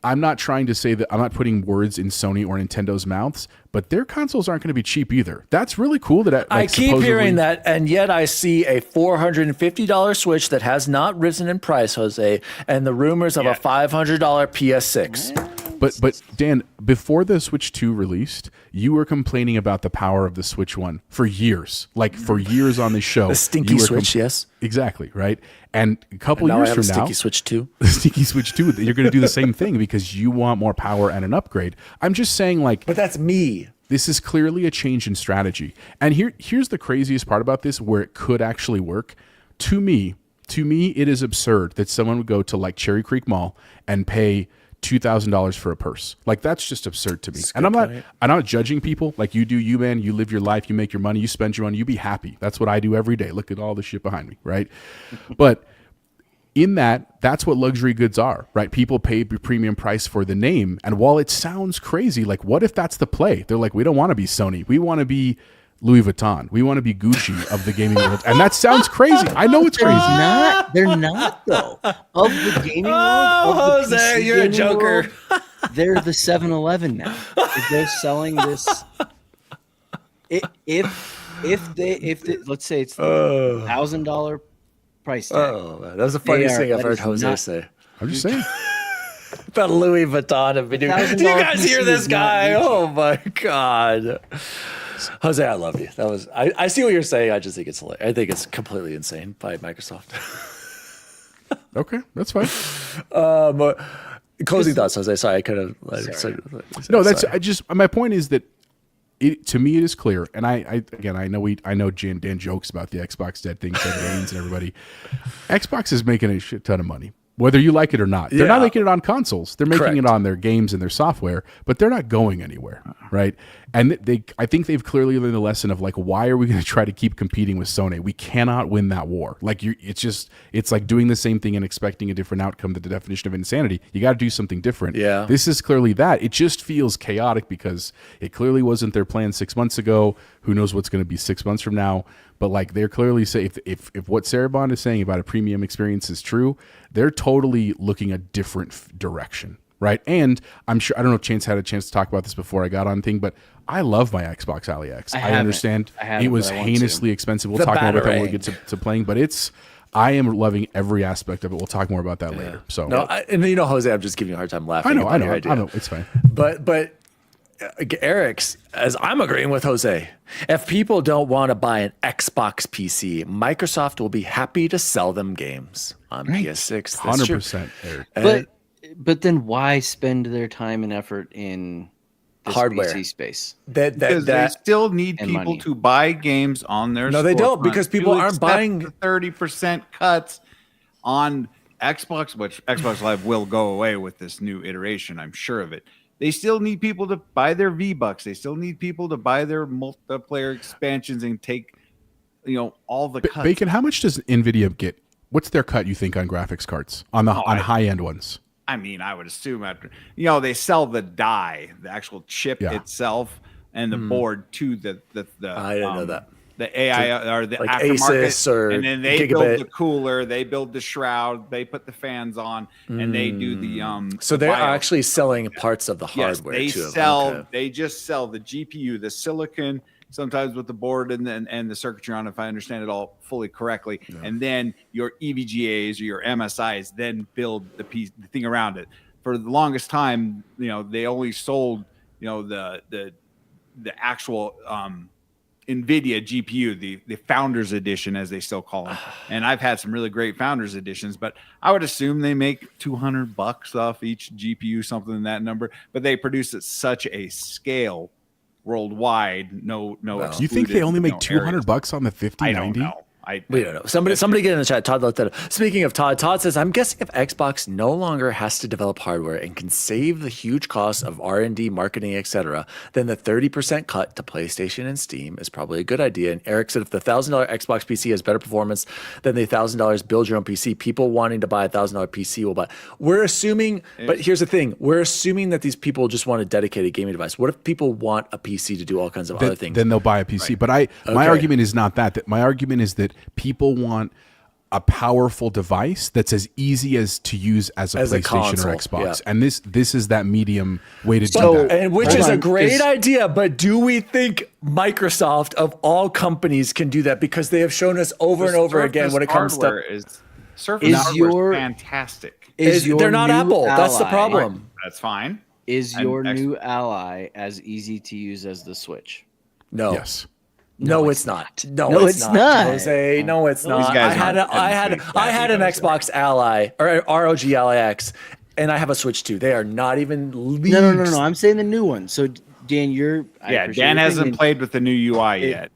I'm not trying to say that, I'm not putting words in Sony or Nintendo's mouths, but their consoles aren't going to be cheap either. That's really cool. That I keep hearing that, and yet I see a $450 Switch that has not risen in price, Jose, and the rumors of a $500 PS6. But Dan, before the Switch 2 released, you were complaining about the power of the Switch 1 for years. Like for years on this show. The stinky Switch, yes. Exactly, right? And a couple years from now, stinky Switch 2. The stinky Switch 2, you're going to do the same thing because you want more power and an upgrade. I'm just saying, like, but that's me. This is clearly a change in strategy. And here's the craziest part about this, where it could actually work. To me, it is absurd that someone would go to like Cherry Creek Mall and pay $2,000 for a purse. Like, that's just absurd to me. And I'm not judging people. Like, you do you, man. You live your life. You make your money. You spend your money. You be happy. That's what I do every day. Look at all the shit behind me, right? But in that's what luxury goods are, right? People pay premium price for the name. And while it sounds crazy, like, what if that's the play? They're like, we don't want to be Sony. We want to be Louis Vuitton. We want to be Gucci of the gaming world. And that sounds crazy. I know it's crazy. They're not though. Of the gaming world, of the Jose, PC you're a joker. World, they're the 7-Eleven now. If they're selling this, if they let's say it's $1,000 price tag. Oh, man, that was the funniest thing I've heard Jose say. I'm just saying. About Louis Vuitton have been doing. Do you guys hear this guy? Oh my god. Jose, I love you. That was I see what you're saying. I just think it's hilarious. I think it's completely insane by Microsoft. Okay, that's fine. Closing thoughts, Jose. Sorry, I could have. No, that's sorry. My point is that to me, it is clear. And I know Dan jokes about the Xbox dead thing, dead gains and everybody. Xbox is making a shit ton of money, whether you like it or not. They're not making it on consoles. They're making it on their games and their software, but they're not going anywhere, right? And I think they've clearly learned the lesson of like, why are we going to try to keep competing with Sony? We cannot win that war. Like it's like doing the same thing and expecting a different outcome. The definition of insanity. You got to do something different. Yeah. This is clearly that. It just feels chaotic because it clearly wasn't their plan 6 months ago. Who knows what's going to be 6 months from now? But like they're clearly saying, if what Sarah Bond is saying about a premium experience is true, they're totally looking a different direction, right? And I'm sure, I don't know if Chance had a chance to talk about this before I got on thing, but I love my Xbox Ally X. I understand it was heinously expensive. We'll talk more about that when we get to playing, but I am loving every aspect of it. We'll talk more about that later. So and you know, Jose, I'm just giving you a hard time laughing. I know, it's fine. But Eric's, as I'm agreeing with Jose, if people don't want to buy an Xbox PC, Microsoft will be happy to sell them games on PS6. 100%, Eric. But then why spend their time and effort in this hardware PC space? Because they still need people money to buy games on their No, they don't, because people aren't buying the 30% cuts on Xbox, which Xbox Live will go away with this new iteration, I'm sure of it. They still need people to buy their V-Bucks. They still need people to buy their multiplayer expansions and take, all the cuts. Bacon, how much does NVIDIA get? What's their cut, you think, on graphics cards, on high-end ones? I mean, I would assume after, they sell the die, the actual chip itself, and the board to the I didn't know that. The AI or the like aftermarket, Asus or and then they Gigabit. build the cooler, they build the shroud, they put the fans on, and they do the So they're actually selling parts of the hardware. Yes, they too. sell. Okay. They just sell the GPU, the silicon, sometimes with the board and the circuitry on, if I understand it all fully correctly, and then your EVGAs or your MSIs then build the thing around it. For the longest time, they only sold, the actual NVIDIA GPU, the Founders Edition, as they still call them. And I've had some really great Founders Editions, but I would assume they make $200 off each GPU, something in that number. But they produce at such a scale worldwide. No. You think they only make $200 on the 5090? I don't know. We don't know. Somebody get in the chat. Todd looked that up. Speaking of Todd says, I'm guessing if Xbox no longer has to develop hardware and can save the huge costs of R&D, marketing, etc., then the 30% cut to PlayStation and Steam is probably a good idea. And Eric said if the $1,000 Xbox PC has better performance than the $1,000 build your own PC, people wanting to buy a $1,000 PC will buy. We're assuming, but here's the thing. We're assuming that these people just want a dedicated gaming device. What if people want a PC to do all kinds of other things? Then they'll buy a PC. Right. But my argument is not that. My argument is that people want a powerful device that's as easy as to use as a PlayStation console, or Xbox. And this is that medium way to do that. And which is a great idea, but do we think Microsoft of all companies can do that? Because they have shown us over and over again when it comes to Surface hardware is fantastic. They're not Apple. That's the problem. That's fine. Is your new Ally as easy to use as the Switch? No. Yes. No, it's not. No, it's not. Jose, no, it's not. I had an Xbox Ally or ROG Ally X, and I have a Switch too. They are not even leagues. No. I'm saying the new one. So Dan, Dan hasn't played with the new UI yet.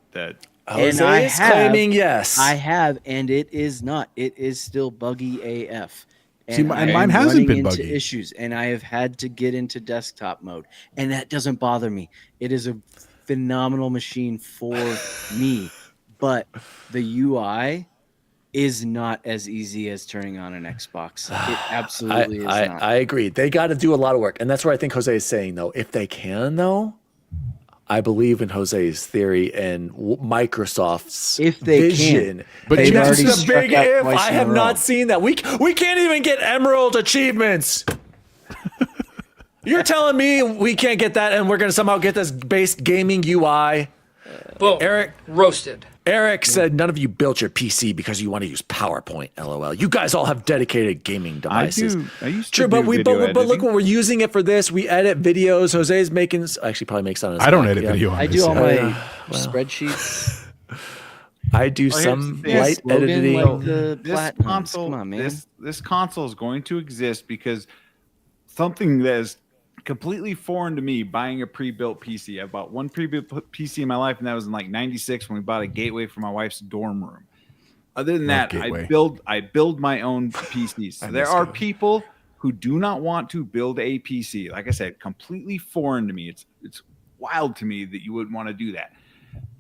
Jose is claiming yes. I have, and it is not. It is still buggy AF. And mine hasn't been buggy. Into issues, and I have had to get into desktop mode, and that doesn't bother me. It is a phenomenal machine for me, but the UI is not as easy as turning on an Xbox. It absolutely is not. I agree. They got to do a lot of work, and that's where I think Jose is saying, though, if they can, though, I believe in Jose's theory and Microsoft's vision. But that's the big if. I have not seen that. We can't even get Emerald achievements. You're telling me we can't get that, and we're going to somehow get this base gaming UI? Boom. Eric roasted. Eric said none of you built your PC because you want to use PowerPoint. LOL. You guys all have dedicated gaming devices. I used to True, but but look, when we're using it for this, we edit videos. Jose's making actually probably makes on his. I don't edit video. On I this do all my spreadsheets. I do some light editing. This console, Come on, man. This console is going to exist because something that is completely foreign to me buying a pre-built PC. I bought one pre-built PC in my life, and that was in like '96 when we bought a Gateway for my wife's dorm room. Other than that, I build my own PCs. So there are people who do not want to build a PC. Like I said, completely foreign to me. It's wild to me that you wouldn't want to do that.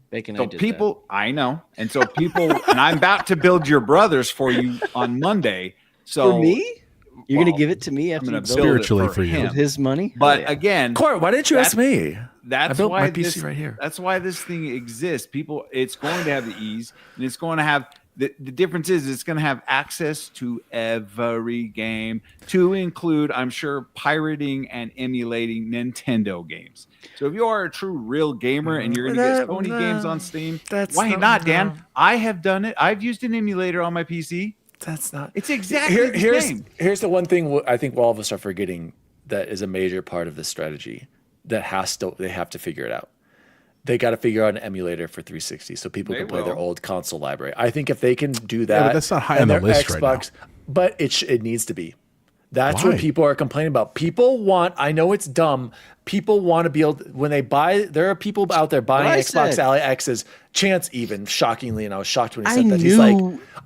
Bacon, so people, I know, and so people, and I'm about to build your brothers for you on Monday. So for me. You're gonna give it to me after you spiritually for you with his money. But again, Court, why didn't you ask me? That's I built why my PC right here. That's why this thing exists. People, it's going to have the ease, and it's going to have the difference is it's going to have access to every game, to include, I'm sure, pirating and emulating Nintendo games. So if you are a true real gamer and you're going to get Sony games on Steam, why not, Dan? I have done it. I've used an emulator on my PC. That's not. It's exactly the same. Here's the one thing I think all of us are forgetting that is a major part of this strategy that they have to figure it out. They got to figure out an emulator for 360 so people can play their old console library. I think if they can do that, but that's not high on the list Xbox, right now. But it needs to be. That's what people are complaining about. People want. I know it's dumb. People want to be able when they buy. There are people out there buying Xbox Ally X's. Chance even shockingly, and I was shocked when he said that. He's like,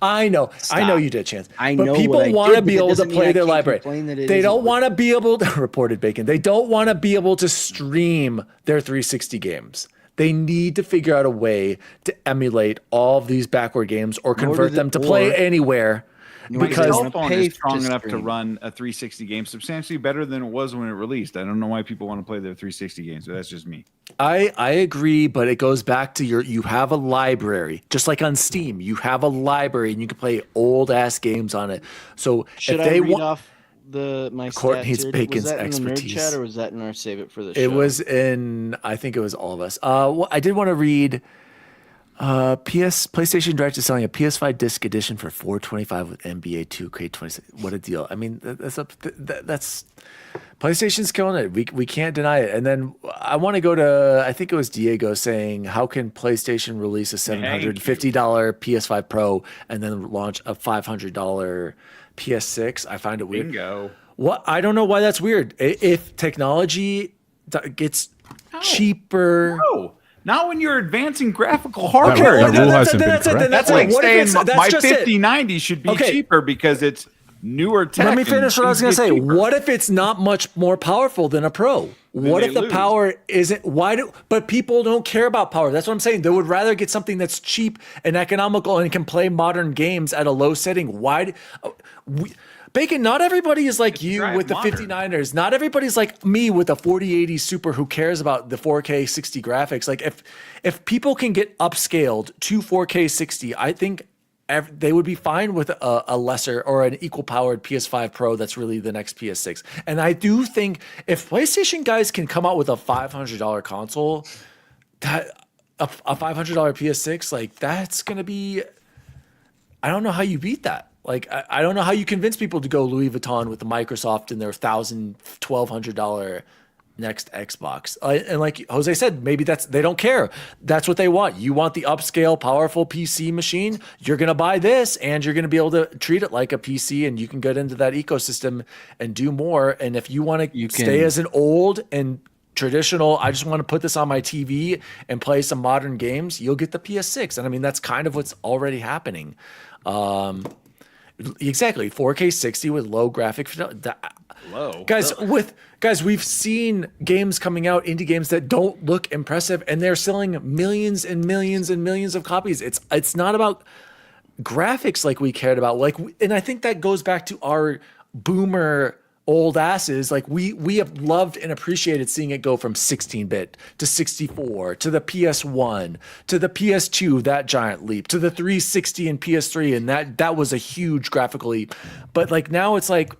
I know you did, Chance. But people want to be able to play their library. They don't want to be able to reported Bacon. They don't want to be able to stream their 360 games. They need to figure out a way to emulate all of these backward games or convert them to play anywhere. Because cell phone is strong enough to run a 360 game substantially better than it was when it released. I don't know why people want to play their 360 games, but that's just me. I agree, but it goes back to you have a library, just like on Steam. You have a library and you can play old ass games on it. So should if they read off my Courtney's stats Bacon's was that expertise. In the nerd chat or was that in our Save It for the Show? It was in, I think it was all of us. I did want to read PlayStation Direct is selling a PS5 disc edition for $425 with NBA 2K26. What a deal. I mean, that's PlayStation's killing it. We can't deny it. And then I want to go to, I think it was Diego saying, how can PlayStation release a $750 PS5 Pro and then launch a $500 PS6? I find it weird. Bingo. What? I don't know why that's weird. If technology gets cheaper. No. Not when you're advancing graphical hardware. That rule hasn't been correct. That's like saying my 5090 should be cheaper because it's newer tech. Let me finish what I was going to say. Cheaper. What if it's not much more powerful than a Pro? What if the power isn't? But people don't care about power. That's what I'm saying. They would rather get something that's cheap and economical and can play modern games at a low setting. Bacon, not everybody is like you with the 59ers. Not everybody's like me with a 4080 Super who cares about the 4K 60 graphics. Like if people can get upscaled to 4K 60, I think they would be fine with a lesser or an equal powered PS5 Pro that's really the next PS6. And I do think if PlayStation guys can come out with a $500 console, a $500 PS6, like that's going to be, I don't know how you beat that. Like, I don't know how you convince people to go Louis Vuitton with the Microsoft and their $1,000, $1,200 next Xbox. And like Jose said, maybe they don't care. That's what they want. You want the upscale, powerful PC machine. You're going to buy this and you're going to be able to treat it like a PC and you can get into that ecosystem and do more. And if you want to stay as an old and traditional, I just want to put this on my TV and play some modern games, you'll get the PS6. And I mean, that's kind of what's already happening. Exactly, 4K 60 with low graphic fidelity. Guys, we've seen games coming out, indie games that don't look impressive, and they're selling millions and millions and millions of copies. It's not about graphics like we cared about. And I think that goes back to our boomer old asses. Like we have loved and appreciated seeing it go from 16-bit to 64 to the PS1 to the PS2, that giant leap to the 360 and PS3, and that was a huge graphical leap. But like now it's like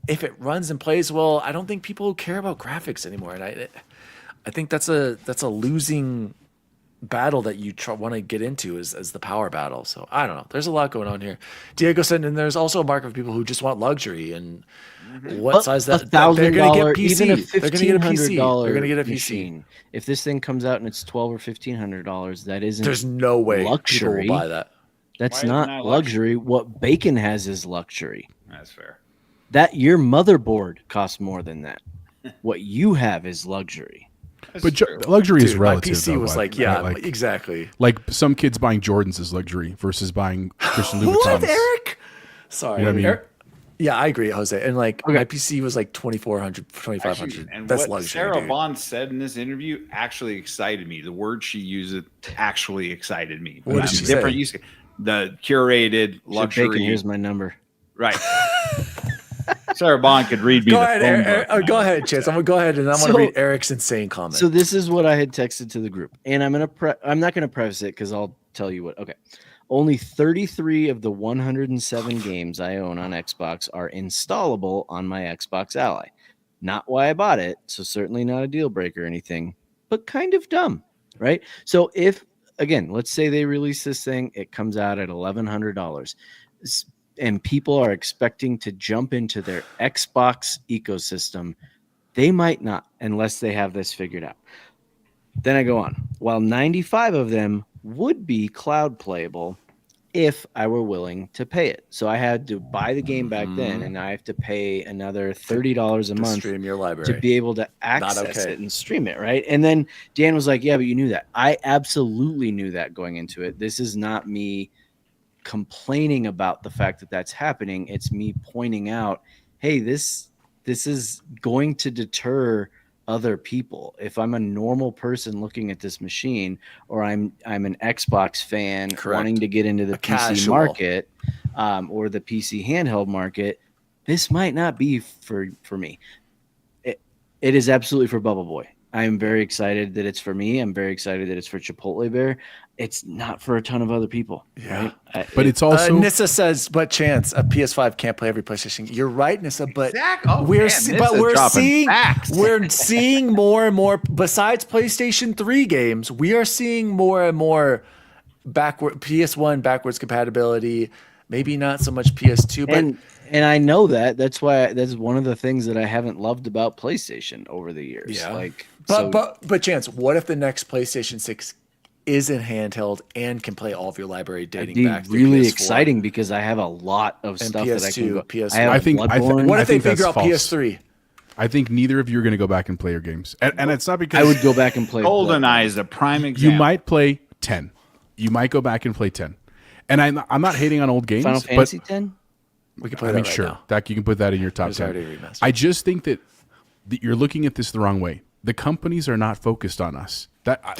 if it runs and plays well, I don't think people care about graphics anymore. And I think that's a losing battle that you want to get into as the power battle. So I don't know. There's a lot going on here. Diego said, and there's also a market of people who just want luxury and what size that they're going to get PC. Even a they're going to get a PC. They're going to get a PC. Machine. If this thing comes out and it's $1,200 or $1,500, that isn't. There's no way luxury. People will buy that. That's not luxury. What Bacon has is luxury. That's fair. That your motherboard costs more than that. What you have is luxury. But luxury is relative. My PC though, was like, exactly. Like some kids buying Jordans is luxury versus buying Christian Louboutins. What, Eric? Sorry. You know what I mean? Yeah, I agree, Jose. And like my PC was like 2,400, 2,500. Actually, and That's what luxury. Sarah dude. Bond said in this interview actually excited me. The word she used actually excited me. What did she say? Use the curated luxury. Bacon, here's my number. Right. Sarah Bond could read me. Go the ahead, phone Eric, book. go ahead, Chance. I'm gonna go ahead and I'm gonna read Eric's insane comment. So this is what I had texted to the group, and I'm not gonna preface it because I'll tell you what. Okay, only 33 of the 107 games I own on Xbox are installable on my Xbox Ally. Not why I bought it, so certainly not a deal breaker or anything, but kind of dumb, right? So if again, let's say they release this thing, it comes out at $1,100. And people are expecting to jump into their Xbox ecosystem, they might not unless they have this figured out. Then I go on. While 95 of them would be cloud playable if I were willing to pay it. So I had to buy the game back then, and I have to pay another $30 a month stream your library to be able to access it and stream it, right? And then Dan was like, yeah, but you knew that. I absolutely knew that going into it. This is not me complaining about the fact that that's happening. It's me pointing out, hey, this is going to deter other people. If I'm a normal person looking at this machine, or I'm an Xbox fan wanting to get into the PC market, or the PC handheld market, this might not be for me. It is absolutely for Bubble Boy. I am very excited that it's for me. I'm very excited that it's for Chipotle Bear. It's not for a ton of other people. Yeah. Right? But it's also Nissa says, but Chance, a PS5 can't play every PlayStation. You're right, Nissa, but we're seeing more and more. Besides PlayStation 3 games, we are seeing more and more PS1 backwards compatibility. Maybe not so much PS2, but and I know that's one of the things that I haven't loved about PlayStation over the years. Yeah. But Chance, what if the next PlayStation 6 isn't handheld and can play all of your library dating back to really PS4. exciting because I have a lot of and stuff PS2, that I can go. PS1. I think what if they figure out false. PS3? I think neither of you are going to go back and play your games, and it's not because I would go back and play. GoldenEye is a prime example. You might play 10. You might go back and play 10. And I'm not hating on old games, Final Fantasy 10. We can play that right now. That you can put that in your top 10. I just think that you're looking at this the wrong way. The companies are not focused on us. That's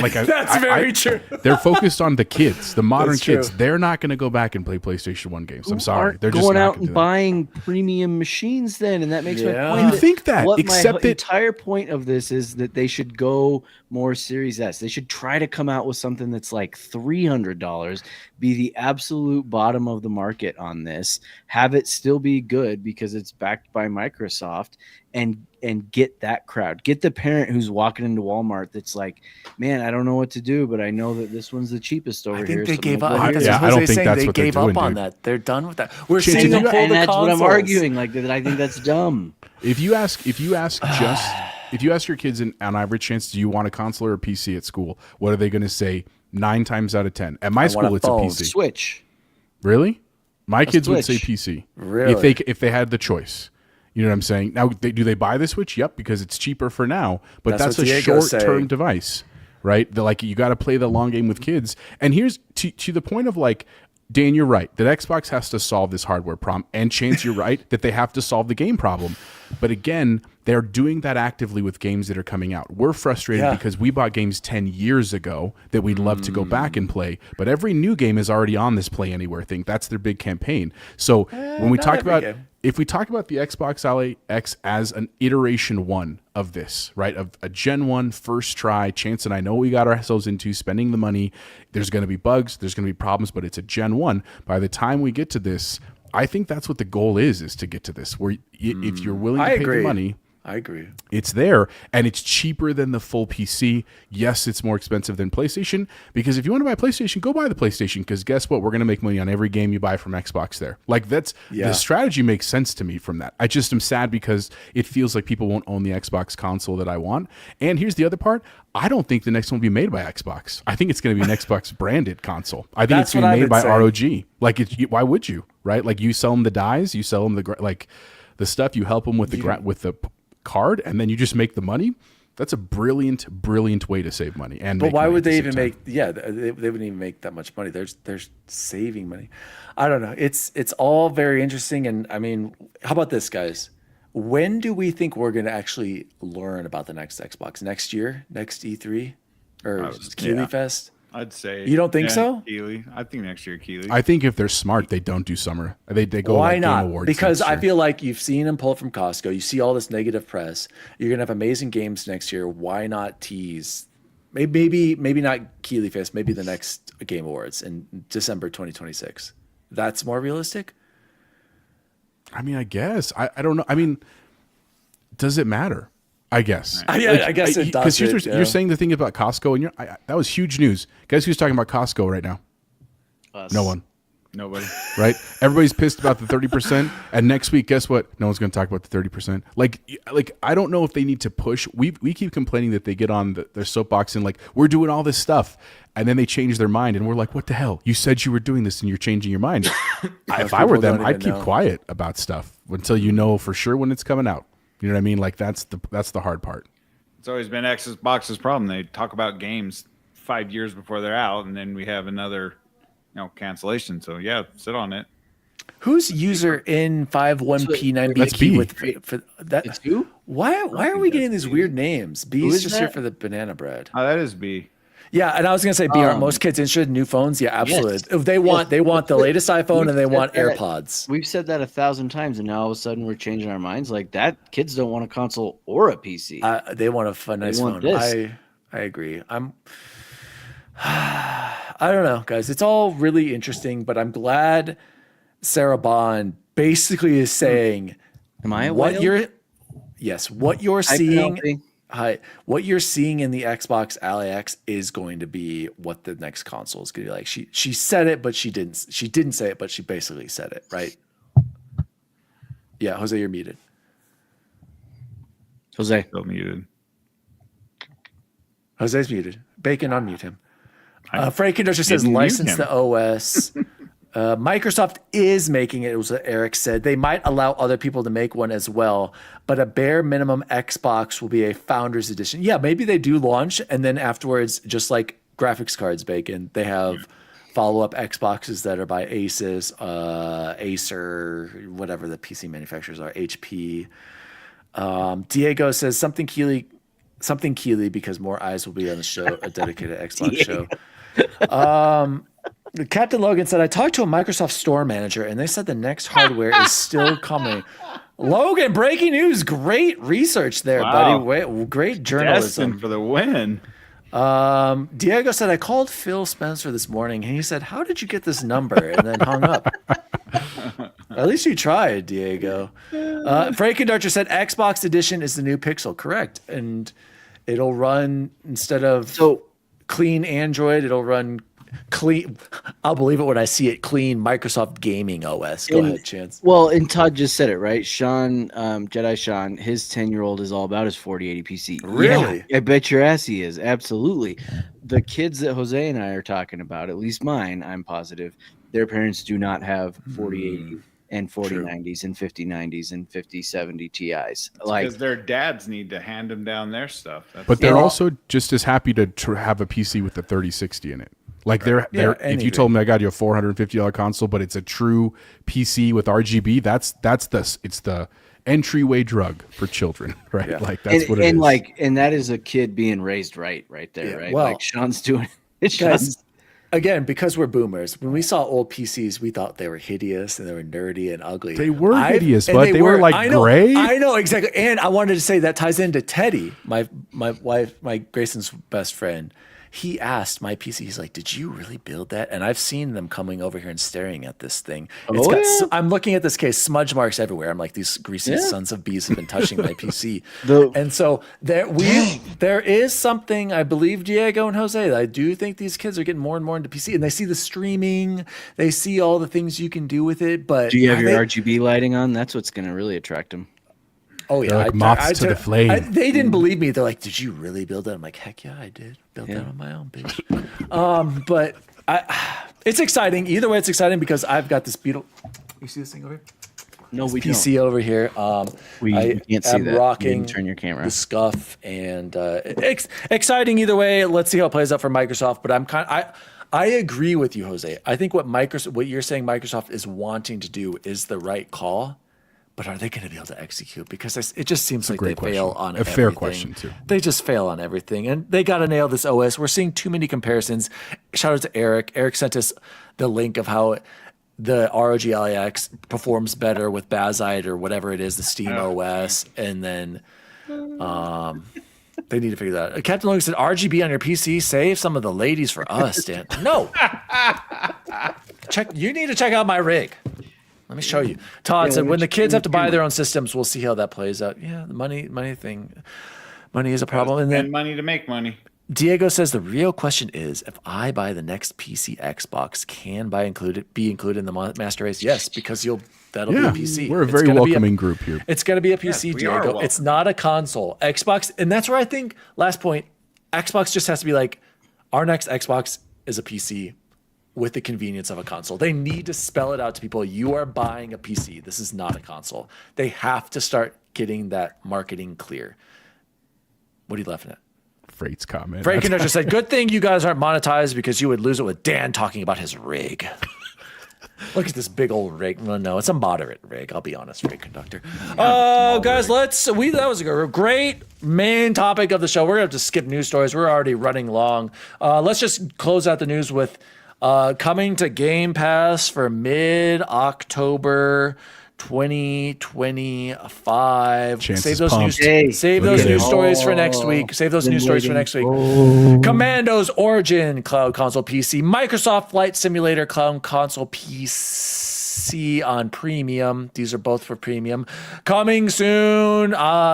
very true. They're focused on the kids, the modern kids. True. They're not going to go back and play PlayStation 1 games. I'm sorry. They're going just out and buying premium machines then, and that makes my point. You think that, except my entire point of this is that they should go more Series S. They should try to come out with something that's like $300, be the absolute bottom of the market on this, have it still be good because it's backed by Microsoft, and get that crowd. Get the parent who's walking into Walmart that's like, man, I don't know what to do, but I know that this one's the cheapest over here. I think they gave up. I don't think that's what they're doing, up on dude. that. They're done with that. We're seeing them pull the and that's consoles. what I'm arguing. Like that, I think that's dumb. If you ask your kids on average chance, do you want a console or a PC at school? What are they going to say? 9 times out of 10. At my school, it's a PC. Switch. Really? My kids would Switch. say PC. Really? If they had the choice. You know what I'm saying? Now, do they buy the Switch? Yep, because it's cheaper for now. But that's a short-term device, right? You got to play the long game with kids. And here's to the point of like, Dan, you're right that Xbox has to solve this hardware problem, and Chance, you're right that they have to solve the game problem. But again, they're doing that actively with games that are coming out. We're frustrated because we bought games 10 years ago that we'd love to go back and play, but every new game is already on this Play Anywhere thing. That's their big campaign. So when we talk about if we talk about the Xbox Ally X as an iteration 1 of this, right, of a Gen 1 first try, Chance and I know what we got ourselves into, spending the money. There's going to be bugs, there's going to be problems, but it's a Gen 1. By the time we get to this, I think that's what the goal is to get to this, where if you're willing to pay the money, I agree. It's there, and it's cheaper than the full PC. Yes, it's more expensive than PlayStation, because if you want to buy a PlayStation, go buy the PlayStation, because guess what? We're going to make money on every game you buy from Xbox there. Like, the strategy makes sense to me from that. I just am sad because it feels like people won't own the Xbox console that I want. And here's the other part. I don't think the next one will be made by Xbox. I think it's going to be an Xbox branded console. I think it's going to be made by ROG. Like, why would you, right? Like, you sell them the dies, you sell them the stuff, you help them with the card and then you just make the money. That's a brilliant way to save money. But why would they even make? Yeah, they wouldn't even make that much money. They're saving money. I don't know. It's all very interesting. And I mean, how about this, guys? When do we think we're going to actually learn about the next Xbox? Next year? Next E3 or Keighley Fest? I'd say. You don't think so? Keighley. I think next year Keighley. I think if they're smart, they don't do summer. They go. Why like not? Game Awards Because next I year. feel like you've seen them pull from Costco. You see all this negative press. You're gonna have amazing games next year. Why not tease? Maybe not Keighley Fest. Maybe the next Game Awards in December 2026. That's more realistic. I mean, I guess I don't know. I mean, does it matter? I guess. I guess it does. Because you're saying the thing about Costco, and that was huge news. Guys, who's talking about Costco right now? Us. No one. Nobody. Right? Everybody's pissed about the 30%. And next week, guess what? No one's going to talk about the 30%. Like I don't know if they need to push. We keep complaining that they get on their soapbox and like, we're doing all this stuff. And then they change their mind. And we're like, what the hell? You said you were doing this and you're changing your mind. If I were them, I'd keep quiet about stuff until you know for sure when it's coming out. You know what I mean? Like that's the hard part. It's always been Xbox's problem. They talk about games 5 years before they're out, and then we have another, cancellation. So yeah, sit on it. Who's user in 51P9B? That's B. For that. It's who? Why are we getting these weird names? B is just here for the banana bread. Oh, that is B. Yeah, and I was gonna say, B, aren't most kids interested in new phones? Yeah, absolutely. Yes. If they want the latest iPhone and they want AirPods. We've said that 1,000 times, and now all of a sudden we're changing our minds. Like that, kids don't want a console or a PC. They want a nice phone. This. I agree. I don't know, guys. It's all really interesting, but I'm glad Sarah Bond basically is saying, Am I a what whale? you're seeing. Hi, what you're seeing in the Xbox Ally X is going to be what the next console is going to be like. She said it, but she didn't. She didn't say it, but she basically said it, right? Yeah, Jose, you're muted. Jose. Still muted. Jose's muted. Bacon, unmute him. Frank just says didn't mute license him. the OS. Microsoft is making it. It was what Eric said. They might allow other people to make one as well, but a bare minimum Xbox will be a Founders Edition. Yeah, maybe they do launch, and then afterwards, just like graphics cards, Bacon, they have follow-up Xboxes that are by Asus, Acer, whatever the PC manufacturers are, HP. Diego says something Keighley because more eyes will be on the show, a dedicated Xbox show. Captain Logan said, I talked to a Microsoft store manager and they said the next hardware is still coming. Logan, breaking news. Great research there, Wow. buddy. Great journalism. Destined for the win. Diego said, I called Phil Spencer this morning and he said, how did you get this number? And then hung up. At least you tried, Diego. Franken Dutcher said, Xbox Edition is the new Pixel. Correct. And it'll run, instead of clean Android, it'll run clean. I'll believe it when I see it, clean Microsoft Gaming OS. Go ahead, Chance. Well, and Todd just said it, right? Sean, Jedi Sean, his 10-year-old is all about his 4080 PC. Really? Yeah, I bet your ass he is. Absolutely. The kids that Jose and I are talking about, at least mine, I'm positive, their parents do not have 4080 and 4090s and 5090s and 5070 Ti's. Because their dads need to hand them down their stuff. But they're also just as happy to have a PC with the 3060 in it. Like if you told me I got you a $450 console, but it's a true PC with RGB, it's the entryway drug for children, right? Yeah. Like that's what it is. And that is a kid being raised right there, Yeah, right? well, like Sean's doing it. Guys, again, because we're boomers, when we saw old PCs, we thought they were hideous and they were nerdy and ugly. They were hideous, but they were like gray. I know, exactly. And I wanted to say that ties into Teddy, my wife, my Grayson's best friend. He asked my PC, he's like, did you really build that? And I've seen them coming over here and staring at this thing. I'm looking at this case, smudge marks everywhere. I'm like, these greasy sons of bees have been touching my PC. And so there is something, I believe, Diego and Jose, that I do think these kids are getting more and more into PC. And they see the streaming, they see all the things you can do with it. But do you have your RGB lighting on? That's what's going to really attract them. Oh yeah, like moths to the flame. They didn't believe me. They're like, "Did you really build that?" I'm like, "Heck yeah, I did. Built that on my own, bitch." But it's exciting. Either way, it's exciting because I've got this beautiful. You see this thing over here? No, we PC over here. We can't see that. Rocking turn your camera. the Scuff, and exciting either way. Let's see how it plays out for Microsoft. But I agree with you, Jose. I think what you're saying Microsoft is wanting to do is the right call. But are they going to be able to execute? Because it just seems like they fail on everything. A fair question, too. They just fail on everything. And they got to nail this OS. We're seeing too many comparisons. Shout out to Eric. Eric sent us the link of how the ROG Ally-X performs better with Bazzite or whatever it is, the Steam OS. And then they need to figure that out. Captain Logan said, RGB on your PC, save some of the ladies for us, Dan. No. You need to check out my rig. Let me show you. Todd said, when the kids have to buy their own systems, we'll see how that plays out. Yeah, the money thing. Money is a problem. And then money to make money. Diego says, the real question is, if I buy the next PC Xbox, can be included in the master race? Yes, because that'll be a PC. We're a very welcoming group here. It's going to be a PC, Diego. It's not a console. Xbox, and that's where I think, last point, Xbox just has to be like, our next Xbox is a PC with the convenience of a console. They need to spell it out to people. You are buying a PC. This is not a console. They have to start getting that marketing clear. What are you laughing at? Freight's comment. Freight Conductor said, good thing you guys aren't monetized because you would lose it with Dan talking about his rig. Look at this big old rig. Well, no, it's a moderate rig. I'll be honest, Freight Conductor. Guys, that was a great main topic of the show. We're going to have to skip news stories. We're already running long. Let's just close out the news with coming to Game Pass for mid-October 2025. Save those news stories for next week. Commandos Origin Cloud Console PC, Microsoft Flight Simulator Cloud Console PC on Premium. These are both for Premium. Coming soon.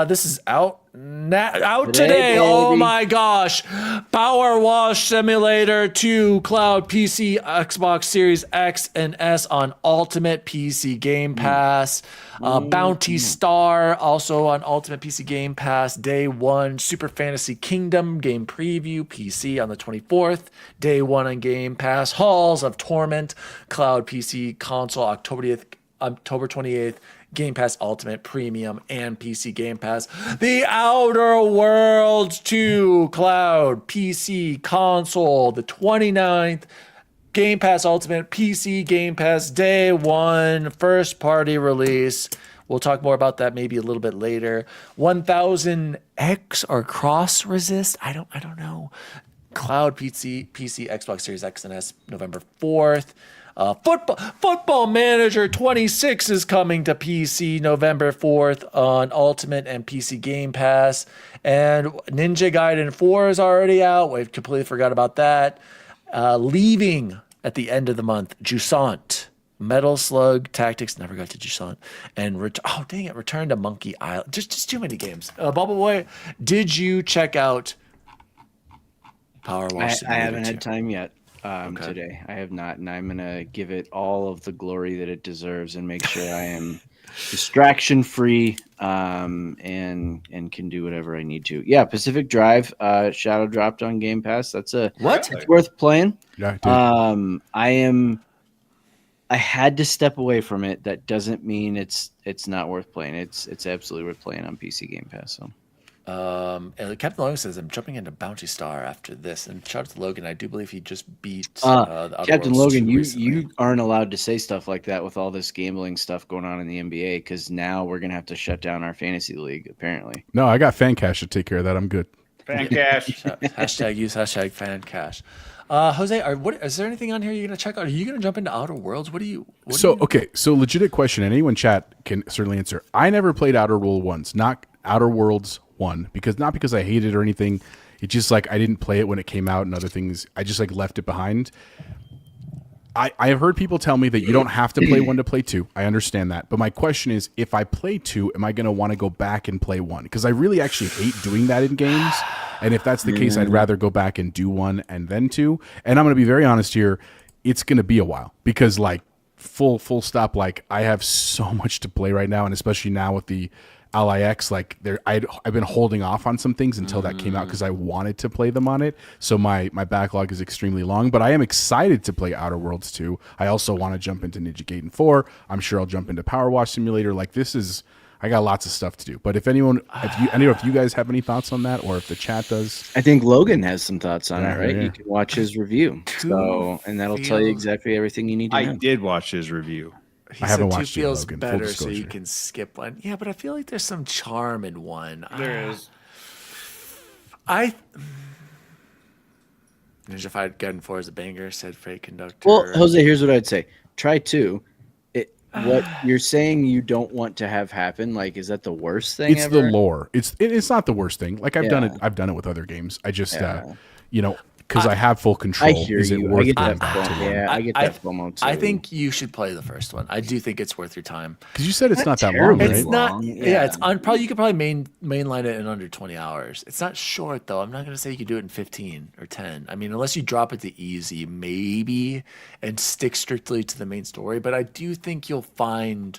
This is out today. Oh my gosh. Power Wash Simulator 2 Cloud PC, Xbox Series X and S on Ultimate PC Game Pass. Bounty Star also on Ultimate PC Game Pass. Day 1 Super Fantasy Kingdom game preview PC on the 24th. Day 1 on Game Pass. Halls of Torment Cloud PC console October 28th. Game Pass Ultimate Premium and PC Game Pass. The Outer Worlds 2 Cloud PC console, the 29th. Game Pass Ultimate PC Game Pass Day 1 first party release. We'll talk more about that maybe a little bit later. 1000X or Cross Resist? I don't know. Cloud PC Xbox Series X and S November 4th. Football Manager 26 is coming to PC November 4th on Ultimate and PC Game Pass. And Ninja Gaiden 4 is already out. We've completely forgot about that. Leaving at the end of the month, Jusant. Metal Slug Tactics, never got to Jusant. And Return to Monkey Island. Just too many games. Bubble Boy, did you check out Power Wash? I haven't had time yet. Today I have not, and I'm gonna give it all of the glory that it deserves and make sure I am distraction free and can do whatever I need to. Yeah, Pacific Drive Shadow dropped on Game Pass. That's it's worth playing. Yeah, I had to step away from it. That doesn't mean it's not worth playing. It's absolutely worth playing on PC Game Pass. So and Captain Logan says, I'm jumping into Bounty Star after this. And shout out to Logan. I do believe he just beat Captain Logan. You aren't allowed to say stuff like that with all this gambling stuff going on in the NBA, because now we're gonna have to shut down our fantasy league. Apparently, no, I got Fan Cash to take care of that. I'm good. Fan Cash. #use Fan Cash. Jose, is there anything on here you're gonna check out? Are you gonna jump into Outer Worlds? So legit question, and anyone chat can certainly answer. I never played Outer Worlds once, not Outer Worlds 1, not because I hate it or anything. It's just like I didn't play it when it came out and other things. I just like left it behind. I have heard people tell me that you don't have to play 1 to play 2. I understand that. But my question is, if I play 2, am I going to want to go back and play 1? Because I really actually hate doing that in games. And if that's the case, I'd rather go back and do 1 and then 2. And I'm going to be very honest here. It's going to be a while because like full stop. Like I have so much to play right now. And especially now with the Ally X, like I've been holding off on some things until that came out because I wanted to play them on it. So my backlog is extremely long, but I am excited to play Outer Worlds 2. I also want to jump into Ninja Gaiden 4. I'm sure I'll jump into Power Wash Simulator. Like I got lots of stuff to do. But if I don't know if you guys have any thoughts on that, or if the chat does. I think Logan has some thoughts on it, right? Yeah. You can watch his review. And that'll tell you exactly everything you need to know. I did watch his review. I haven't watched two feels Logan, better, so you can skip one. Yeah, but I feel like there's some charm in one. There is. Ninja Fight Gaiden 4 is a banger, said Freight Conductor. Well, Jose, here's what I'd say. Try 2. What you're saying you don't want to have happen, like, is that the worst thing It's ever? the lore. It's not the worst thing. Like I've done it with other games. I just because I have full control. I hear is it you. worth I get going that back to FOMO. one? I get that FOMO too. I think you should play the first one. I do think it's worth your time. Because you said it's not that long, right? It's not. Yeah, it's probably you could probably mainline it in under 20 hours. It's not short though. I'm not going to say you could do it in 15 or 10. I mean, unless you drop it to easy, maybe, and stick strictly to the main story. But I do think you'll find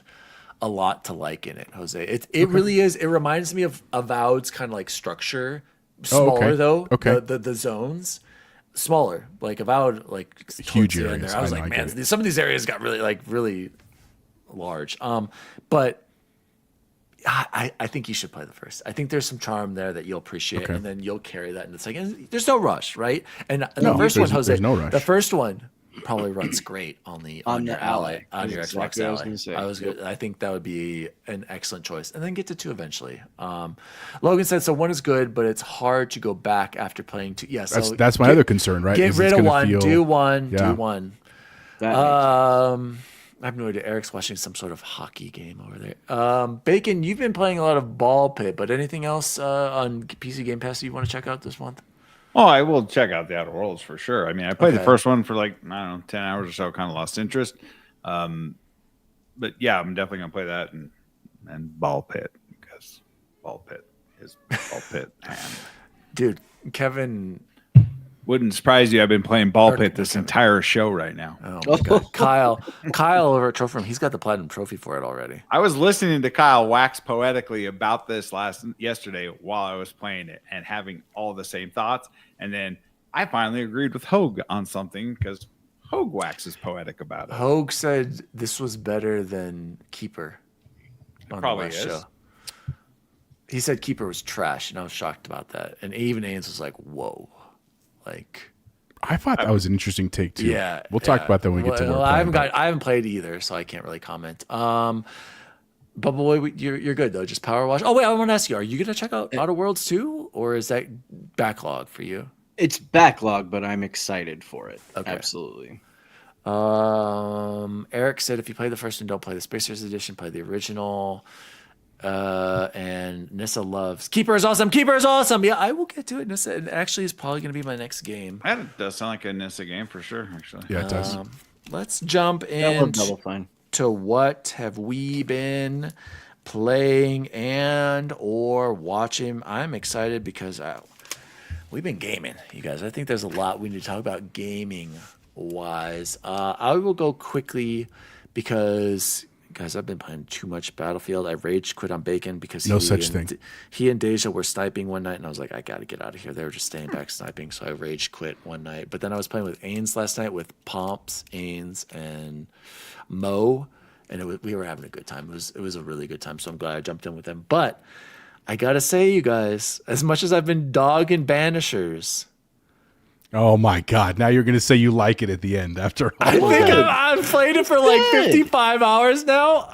a lot to like in it, Jose. It really is. It reminds me of Avowed's kind of like structure. Smaller though. Okay. The zones. Smaller, like Avowed, like huge areas. areas. I was like, man, some of these areas got really large. But I think you should play the first. I think there's some charm there that you'll appreciate, and then you'll carry that into the second. There's no rush, right? And the first one, Jose, no rush. the first one probably runs great on your Ally, on your Xbox Ally. I think that would be an excellent choice, and then get to 2 eventually. Logan said, so 1 is good, but it's hard to go back after playing 2. Yeah, so that's my other concern, right? Get rid of 1, do 1, Yeah. do 1. I have no idea. Eric's watching some sort of hockey game over there. Bacon, you've been playing a lot of Ball Pit, but anything else on PC Game Pass that you want to check out this month? Oh, I will check out the Outer Worlds for sure. I mean, I played the first one for like, I don't know, 10 hours or so, kind of lost interest. But yeah, I'm definitely going to play that and Ball Pit, because Ball Pit is Ball Pit. Dude, Kevin... Wouldn't surprise you. I've been playing Ball Pit this entire show right now. Oh my God. Kyle over at Trophy Room, he's got the platinum trophy for it already. I was listening to Kyle wax poetically about this yesterday while I was playing it and having all the same thoughts. And then I finally agreed with Hogue on something, because Hogue waxes poetic about it. Hogue said this was better than Keeper. It probably is. Show. He said Keeper was trash, and I was shocked about that. And even Ains was like, whoa. Like, I thought that was an interesting take too. Yeah, we'll talk about that when we get to more. I haven't played either, so I can't really comment. Bubble Boy, you're good though. Just Power Wash. Oh wait, I want to ask you: are you gonna check out Outer Worlds 2, or is that backlog for you? It's backlog, but I'm excited for it. Okay. Absolutely. Eric said if you play the first one, don't play the Spacers edition. Play the original. And Nissa loves Keeper is awesome. Keeper is awesome. Yeah, I will get to it. Nissa actually is probably going to be my next game. That does sound like a Nissa game for sure, actually. Yeah, it does. Let's jump into what have we been playing and or watching. I'm excited because we've been gaming, you guys. I think there's a lot we need to talk about gaming wise. I will go quickly because... Guys, I've been playing too much Battlefield. I rage quit on Bacon because he and Deja were sniping one night, and I was like, I got to get out of here. They were just staying back sniping, so I rage quit one night. But then I was playing with Ains last night with Pomps, Ains, and Mo, and we were having a good time. It was a really good time, so I'm glad I jumped in with them. But I got to say, you guys, as much as I've been dogging Banishers... Oh my God! Now you're going to say you like it at the end after all. I think I've played it for like 55 hours now.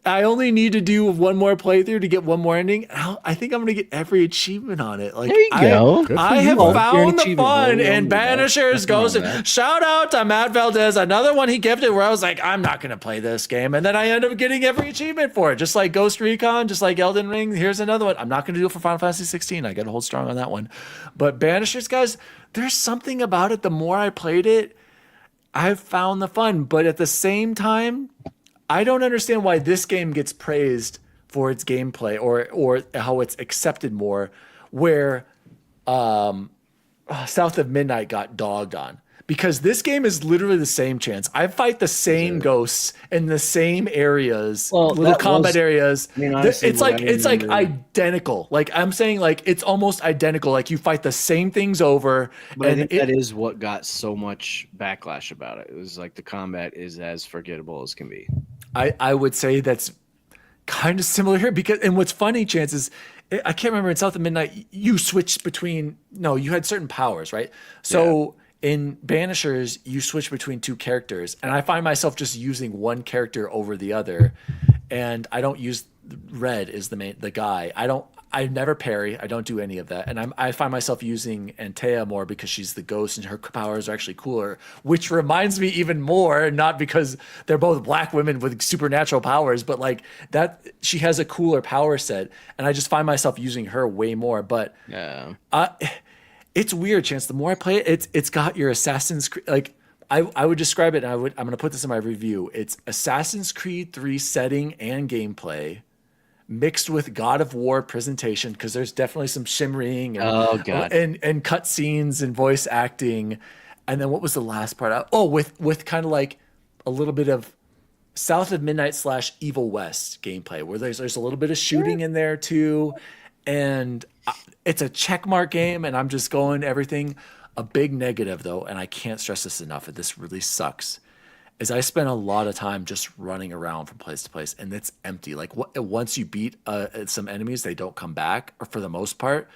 I only need to do one more playthrough to get one more ending. I think I'm going to get every achievement on it. Like, there you go. I have found the fun, and Banishers goes. Shout out to Matt Valdez, another one he gifted where I was like, I'm not going to play this game, and then I end up getting every achievement for it, just like Ghost Recon, just like Elden Ring. Here's another one. I'm not going to do it for Final Fantasy 16. I got to hold strong on that one. But Banishers, guys, there's something about it. The more I played it, I've found the fun, but at the same time, I don't understand why this game gets praised for its gameplay or how it's accepted more, where South of Midnight got dogged on. because this game is literally the same chance. I fight the same ghosts in the same areas, little combat areas. I mean, honestly, it's like identical. Like I'm saying, like it's almost identical. Like you fight the same things over. But I think that is what got so much backlash about it. It was like the combat is as forgettable as can be. I would say that's kind of similar here and what's funny, Chance, is I can't remember in South of Midnight you switched between. No, you had certain powers, right? So. Yeah. In Banishers, you switch between two characters, and I find myself just using one character over the other, and I don't use Red as the guy. I never parry. I don't do any of that, and I find myself using Antea more because she's the ghost and her powers are actually cooler. Which reminds me even more, not because they're both black women with supernatural powers, but like that she has a cooler power set, and I just find myself using her way more. But yeah. It's weird, Chance. The more I play it, it's got your Assassin's Creed. Like I would describe it, and I'm going to put this in my review. It's Assassin's Creed 3 setting and gameplay mixed with God of War presentation, because there's definitely some shimmering and cutscenes and voice acting. And then what was the last part? With kind of like a little bit of South of Midnight / Evil West gameplay, where there's a little bit of shooting in there too, and it's a checkmark game, and I'm just going everything. A big negative, though, and I can't stress this enough, and this really sucks, is I spend a lot of time just running around from place to place, and it's empty. Like once you beat some enemies, they don't come back, or for the most part.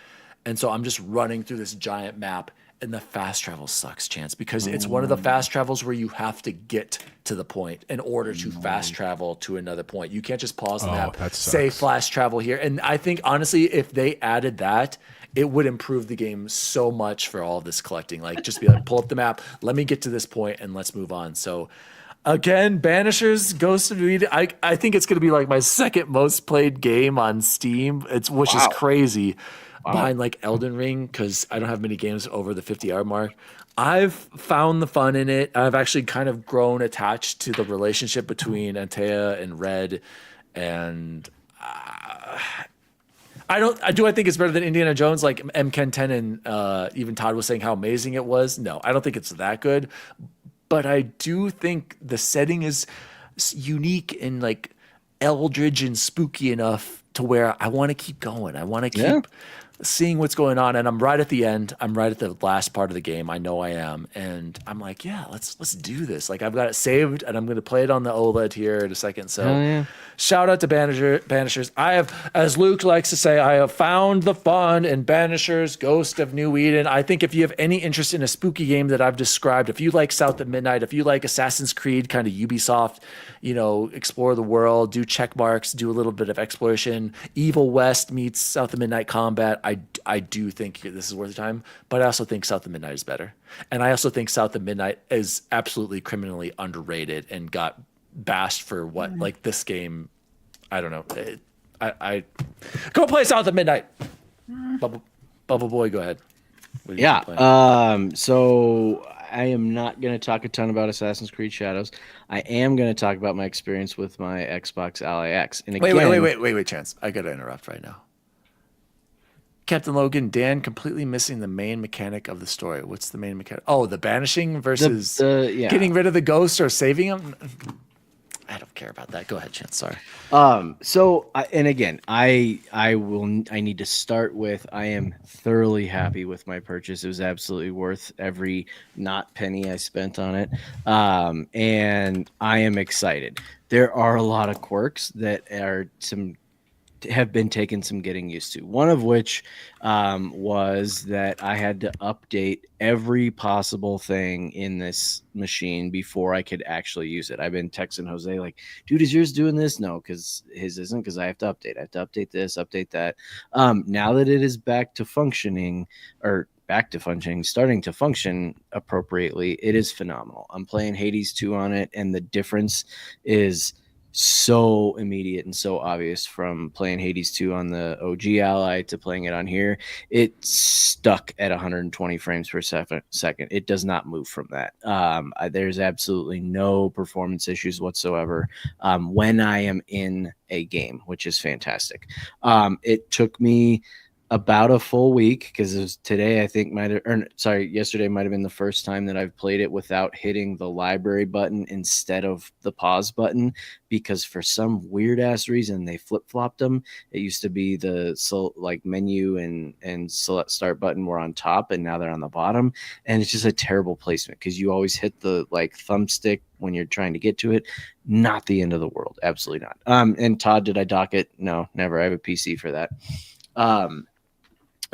And so I'm just running through this giant map, and the fast travel sucks, Chance, because it's one of the fast travels where you have to get to the point in order to fast travel to another point. You can't just pause the map, say fast travel here. And I think, honestly, if they added that, it would improve the game so much for all of this collecting. Like, just be like, pull up the map, let me get to this point, and let's move on. So, again, Banishers, Ghost of Eden, I think it's going to be like my second most played game on Steam, which is crazy. Behind like Elden Ring, because I don't have many games over the 50-hour mark. I've found the fun in it. I've actually kind of grown attached to the relationship between Antea and Red, and I think it's better than Indiana Jones, like M. Ken 10 and even Todd was saying how amazing it was. No, I don't think it's that good, but I do think the setting is unique and like eldritch and spooky enough to where I want to keep going. I want to keep seeing what's going on, and I'm right at the end. I'm right at the last part of the game. I know I am, and I'm like, yeah, let's do this. Like I've got it saved, and I'm going to play it on the OLED here in a second. So, shout out to Banishers. I have, as Luke likes to say, I have found the fun in Banishers, Ghost of New Eden. I think if you have any interest in a spooky game that I've described, if you like South of Midnight, if you like Assassin's Creed, kind of Ubisoft, explore the world, do check marks, do a little bit of exploration. Evil West meets South of Midnight combat. I do think this is worth the time, but I also think South of Midnight is better. And I also think South of Midnight is absolutely criminally underrated and got bashed for what, like this game, I don't know. I go play South of Midnight. Bubble Boy, go ahead. So I am not going to talk a ton about Assassin's Creed Shadows. I am going to talk about my experience with my Xbox Ally X. And again, wait, Chance. I got to interrupt right now. Captain Logan, Dan completely missing the main mechanic of the story. What's the main mechanic? Oh, the banishing versus getting rid of the ghost or saving him? I don't care about that. Go ahead, Chance. Sorry. I need to start with, I am thoroughly happy with my purchase. It was absolutely worth every penny I spent on it. And I am excited. There are a lot of quirks that have been taking some getting used to. One of which was that I had to update every possible thing in this machine before I could actually use it. I've been texting Jose like, dude, is yours doing this? No, because his isn't, because I have to update. I have to update this, update that. Now that it is starting to function appropriately, it is phenomenal. I'm playing Hades 2 on it, and the difference is so immediate and so obvious from playing Hades 2 on the OG Ally to playing it on here. It's stuck at 120 frames per second. It does not move from that. There's absolutely no performance issues whatsoever when I am in a game, which is fantastic. It took me about a full week, because it was today, I think yesterday might have been the first time that I've played it without hitting the library button instead of the pause button, because for some weird ass reason they flip-flopped them. It used to be the menu and select start button were on top, and now they're on the bottom, and it's just a terrible placement because you always hit the thumbstick when you're trying to get to it. Not the end of the world, absolutely not. And Todd, did I dock it? No, never. I have a PC for that.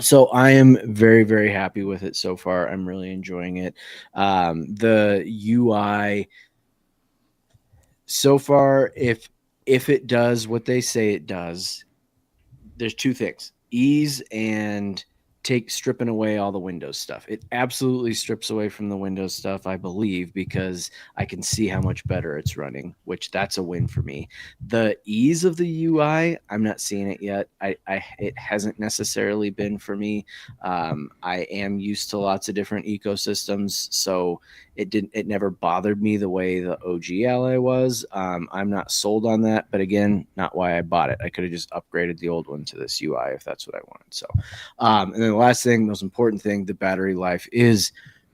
So I am very, very happy with it so far. I'm really enjoying it. The UI so far, if it does what they say it does, there's two things: ease and stripping away all the Windows stuff. It absolutely strips away from the Windows stuff, I believe, because I can see how much better it's running, which that's a win for me. The ease of the UI, I'm not seeing it yet. It hasn't necessarily been for me. I am used to lots of different ecosystems, so it never bothered me the way the OG Ally was. I'm not sold on that, but again, not why I bought it. I could have just upgraded the old one to this UI if that's what I wanted. So, and then the last thing, most important thing, the battery life is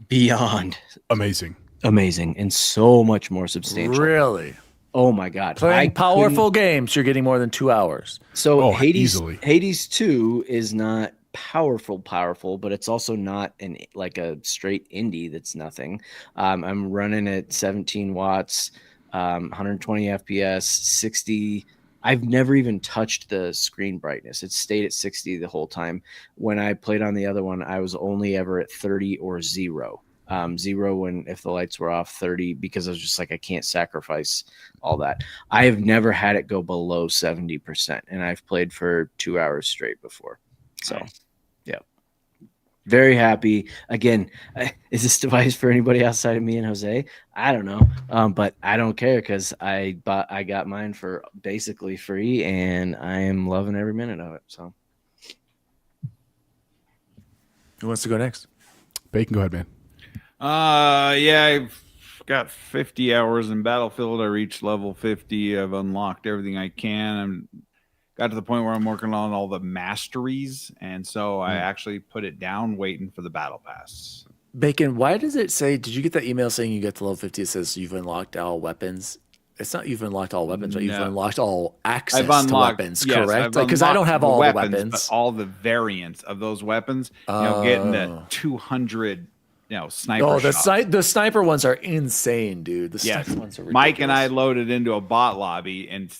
beyond amazing and so much more substantial. Really? Oh my God. Playing powerful games, you're getting more than 2 hours. So easily. Hades 2 is not powerful, but it's also not a straight indie that's nothing. I'm running at 17 watts, 120 FPS, 60. I've never even touched the screen brightness. It stayed at 60 the whole time. When I played on the other one, I was only ever at 30 or 0. 0 if the lights were off, 30 because I was just like, I can't sacrifice all that. I have never had it go below 70%, and I've played for 2 hours straight before. So, yeah, very happy. Again, is this device for anybody outside of me and Jose? I don't know, but I don't care because I got mine for basically free, and I am loving every minute of it. So, who wants to go next? Bacon, go ahead, man. Yeah, I've got 50 hours in Battlefield. I reached level 50. I've unlocked everything I can. Got to the point where I'm working on all the masteries, and so I actually put it down waiting for the battle pass. Bacon, why does it say, did you get that email saying you get to level 50? It says you've unlocked all weapons. It's not you've unlocked all weapons, but you've unlocked all access to weapons, correct? Because I don't have all the weapons. But all the variants of those weapons, getting to 200 sniper the sniper ones are insane, dude. The sniper ones are ridiculous. Mike and I loaded into a bot lobby and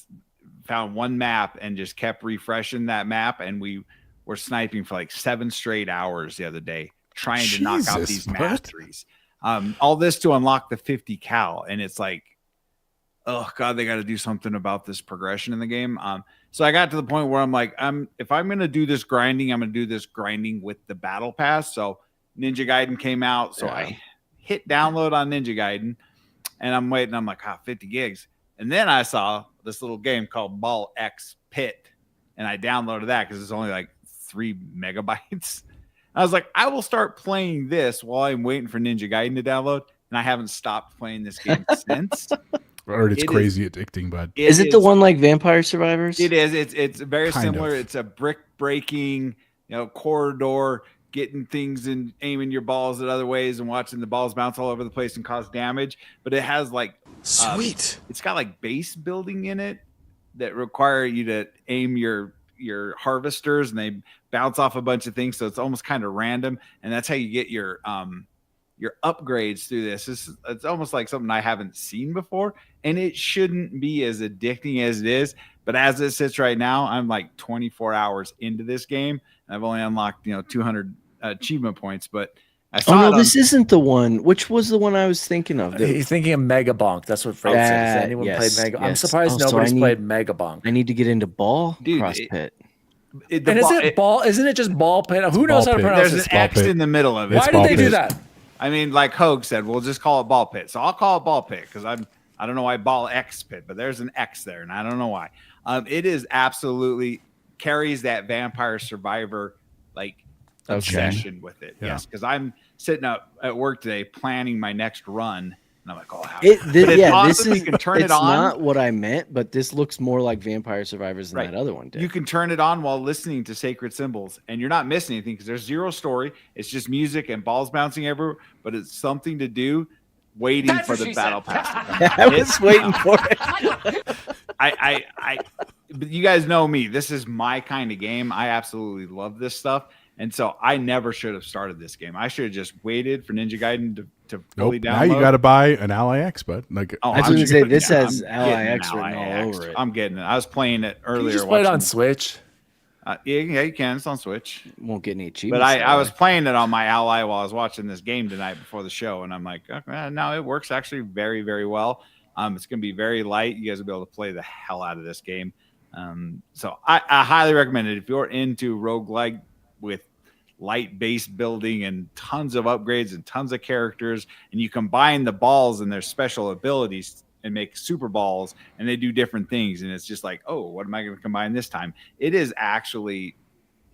found one map and just kept refreshing that map, and we were sniping for like 7 straight hours the other day trying to knock out these masteries. All this to unlock the 50 cal, and it's like, oh god, they got to do something about this progression in the game. So I got to the point where I'm like, if I'm going to do this grinding, I'm going to do this grinding with the battle pass. So Ninja Gaiden came out, so I hit download on Ninja Gaiden, and I'm waiting. I'm like, 50 gigs. And then I saw this little game called Ball X Pit, and I downloaded that because it's only like 3 megabytes. I was like, I will start playing this while I'm waiting for Ninja Gaiden to download, and I haven't stopped playing this game since. It's crazy addicting, bud. Is it the one like Vampire Survivors? It is. It's very similar. It's a brick breaking, corridor, getting things and aiming your balls at other ways and watching the balls bounce all over the place and cause damage. But it has sweet. It's got base building in it that require you to aim your harvesters, and they bounce off a bunch of things. So it's almost kind of random, and that's how you get your upgrades through this. It's almost like something I haven't seen before, and it shouldn't be as addicting as it is. But as it sits right now, I'm like 24 hours into this game, and I've only unlocked 200 achievement points. But I saw this isn't the one. Which was the one I was thinking of? He's thinking of Megabonk. That's what Fred said. Has anyone played Mega? I'm surprised nobody's played Megabonk. I need to get into Ball Cross Pit. Isn't it just Ball Pit? Who knows how to pronounce it? There's an X in the middle of it. Why did they do that? I mean, like Hogue said, we'll just call it Ball Pit. So I'll call it Ball Pit because I don't know why Ball X Pit, but there's an X there, and I don't know why. It is absolutely carries that Vampire Survivor obsession with it. Yeah. Yes, because I'm sitting up at work today planning my next run, and And I'm like, oh, this is you can turn it's it on. Not what I meant, but this looks more like Vampire Survivors than that other one did. You can turn it on while listening to Sacred Symbols, and you're not missing anything because there's zero story. It's just music and balls bouncing everywhere, but it's something to do waiting for the battle pass. I was waiting for it. But you guys know me. This is my kind of game. I absolutely love this stuff. And so I never should have started this game. I should have just waited for Ninja Gaiden to fully download. Now you got to buy an Ally X, but like, I was going to say this has Ally X written all over it. I'm getting it. I was playing it earlier. Can you just play it on Switch? Yeah, you can. It's on Switch. Won't get any achievements. But I was playing it on my Ally while I was watching this game tonight before the show, and I'm like, okay, no, it works actually very, very well. It's going to be very light. You guys will be able to play the hell out of this game. So I highly recommend it if you're into roguelike with light base building and tons of upgrades and tons of characters, and you combine the balls and their special abilities and make super balls, and they do different things, and it's just like, oh, what am I going to combine this time? It is actually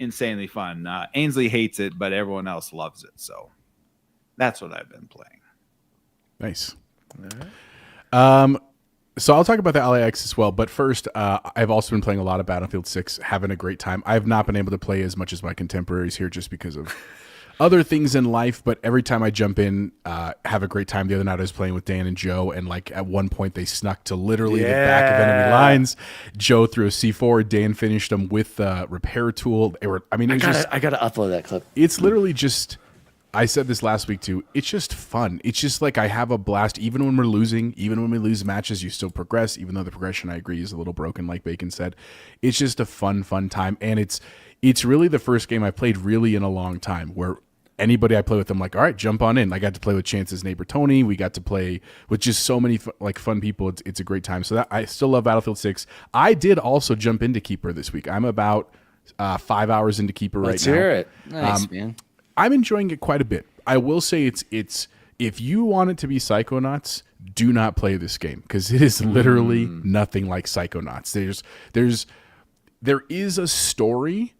insanely fun. Ainsley hates it, but everyone else loves it, so that's what I've been playing. Nice. So I'll talk about the LAX as well, but first, I've also been playing a lot of Battlefield 6, having a great time. I've not been able to play as much as my contemporaries here just because of other things in life, but every time I jump in, have a great time. The other night I was playing with Dan and Joe, and like at one point they snuck to literally the back of enemy lines. Joe threw a C4, Dan finished them with the repair tool. I gotta upload that clip. It's literally just, I said this last week too, it's just fun. It's just like I have a blast. Even when we're losing, even when we lose matches, you still progress, even though the progression, I agree, is a little broken, like Bacon said. It's just a fun time. And it's really the first game I played really in a long time where anybody I play with, I'm like, all right, jump on in. I got to play with Chance's neighbor Tony. We got to play with just so many fun people. It's a great time. So I still love Battlefield 6. I did also jump into Keeper this week. I'm about 5 hours into Keeper right now. Let's hear it. Nice, man. I'm enjoying it quite a bit. I will say it's if you want it to be Psychonauts, do not play this game because it is literally nothing like Psychonauts. There is a story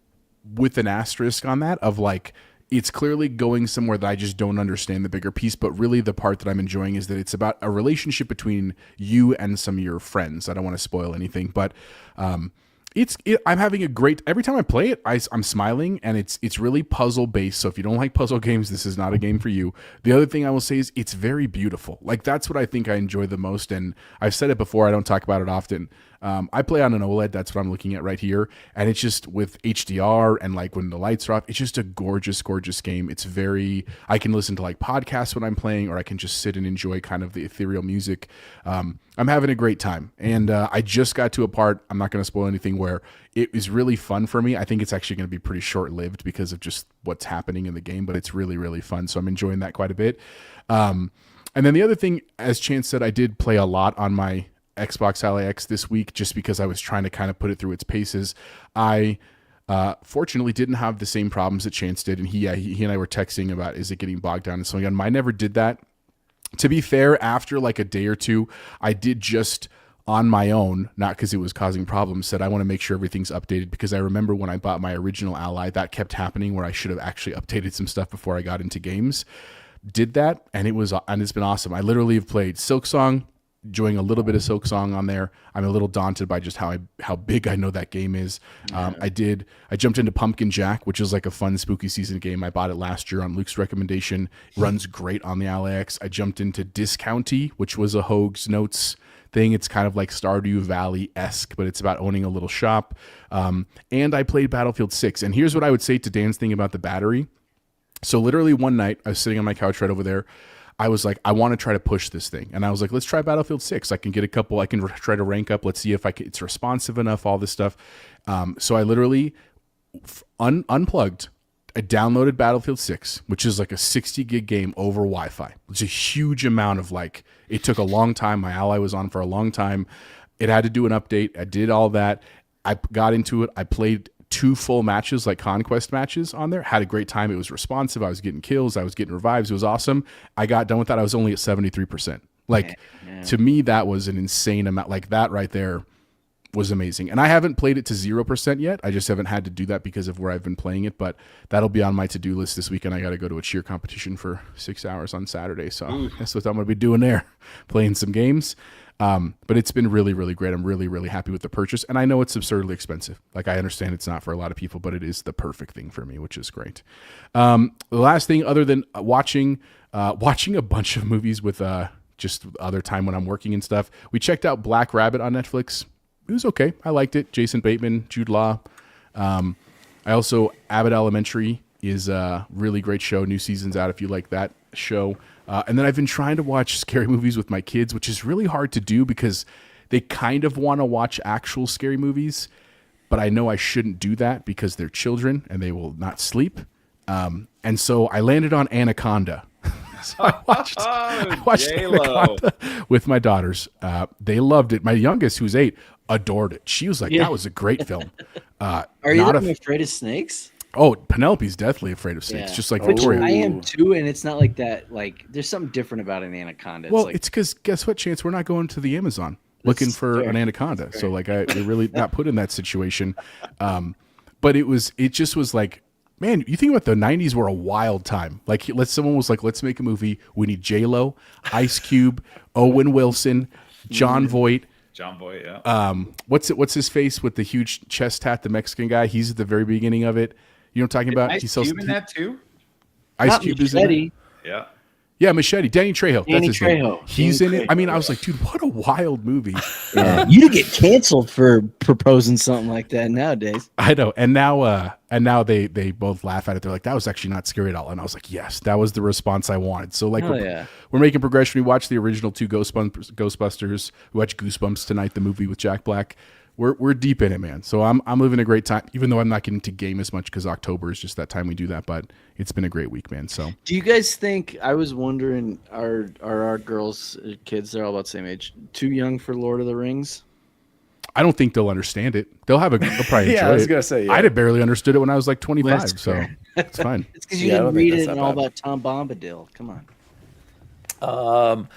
with an asterisk on that of like, it's clearly going somewhere that I just don't understand the bigger piece, but really the part that I'm enjoying is that it's about a relationship between you and some of your friends. I don't want to spoil anything, but I'm having a great, every time I play it, I'm smiling, and it's really puzzle based. So if you don't like puzzle games, this is not a game for you. The other thing I will say is it's very beautiful. Like that's what I think I enjoy the most. And I've said it before, I don't talk about it often. I play on an OLED. That's what I'm looking at right here. And it's just with HDR and like when the lights are off, it's just a gorgeous, gorgeous game. It's I can listen to like podcasts when I'm playing, or I can just sit and enjoy kind of the ethereal music. I'm having a great time. And I just got to a part, I'm not going to spoil anything, where it is really fun for me. I think it's actually going to be pretty short-lived because of just what's happening in the game, but it's really, really fun. So I'm enjoying that quite a bit. And then the other thing, as Chance said, I did play a lot on my Xbox Ally X this week just because I was trying to kind of put it through its paces. I fortunately didn't have the same problems that Chance did, and he and I were texting about, is it getting bogged down and so on. I never did that. To be fair, after like a day or two, I did just on my own, not because it was causing problems, said I want to make sure everything's updated, because I remember when I bought my original Ally, that kept happening where I should have actually updated some stuff before I got into games. Did that, and it's been awesome. I literally have played Silksong, enjoying a little bit of Silksong on there. I'm a little daunted by just how big I know that game is. I jumped into Pumpkin Jack, which is like a fun spooky season game. I bought it last year on Luke's recommendation. It runs great on the Ally X. I jumped into Discounty, which was a Hoag's Notes thing. It's kind of like Stardew Valley-esque, but it's about owning a little shop. And I played Battlefield 6. And here's what I would say to Dan's thing about the battery. So literally one night, I was sitting on my couch right over there. I was like, I want to try to push this thing. And I was like, let's try Battlefield 6. I can get I can try to rank up. Let's see if it's responsive enough, all this stuff. So I literally unplugged. I downloaded Battlefield 6, which is like a 60 gig game over Wi-Fi. It's a huge amount of it took a long time. My Ally was on for a long time. It had to do an update. I did all that. I got into it. I played 2 full matches, like conquest matches on there. Had a great time. It was responsive. I was getting kills. I was getting revives. It was awesome. I got done with that. I was only at 73%. To me, that was an insane amount. Like that right there was amazing. And I haven't played it to 0% yet. I just haven't had to do that because of where I've been playing it, but that'll be on my to-do list this weekend. I got to go to a cheer competition for 6 hours on Saturday. So that's what I'm going to be doing there, playing some games. But it's been really, really great. I'm really, really happy with the purchase. And I know it's absurdly expensive. Like, I understand it's not for a lot of people, but it is the perfect thing for me, which is great. The last thing, other than watching a bunch of movies with just other time when I'm working and stuff, we checked out Black Rabbit on Netflix. It was okay. I liked it. Jason Bateman, Jude Law. I also, Abbott Elementary is a really great show. New season's out if you like that show. And then I've been trying to watch scary movies with my kids, which is really hard to do because they kind of want to watch actual scary movies, but I know I shouldn't do that because they're children and they will not sleep. And so I landed on Anaconda. So I watched Anaconda with my daughters. They loved it. My youngest, who's 8, adored it. She was like, that was a great film. Are you not afraid of snakes? Oh, Penelope's definitely afraid of snakes, just like Victoria. I am too, and it's not like that. Like, there's something different about an anaconda. It's because guess what, Chance? We're not going to the Amazon looking for an anaconda. So like, we're really not put in that situation. But it just was like, man, you think about the 90s were a wild time. Like, someone was like, let's make a movie. We need J-Lo, Ice Cube, Owen Wilson, John Voight. John Voight, yeah. What's his face with the huge chest hat? The Mexican guy. He's at the very beginning of it. You know what I'm talking about? Ice Cube in that too? Ice Cube is in it. Yeah. Yeah, Machete. Danny Trejo. That's his name. He's in it. I mean, I was like, dude, what a wild movie. You get canceled for proposing something like that nowadays. I know. And now they both laugh at it. They're like, that was actually not scary at all. And I was like, yes, that was the response I wanted. So like, we're making progression. We watched the original 2 Ghostbusters. We watched Goosebumps tonight, the movie with Jack Black. We're deep in it, man. So I'm living a great time, even though I'm not getting to game as much because October is just that time we do that. But it's been a great week, man. So do you guys think? I was wondering, are our girls, kids, they're all about the same age, too young for Lord of the Rings? I don't think they'll understand it. They'll probably enjoy it. I was gonna say, I barely understood it when I was like 25, so it's fine. It's because you didn't read it and all about Tom Bombadil. Come on.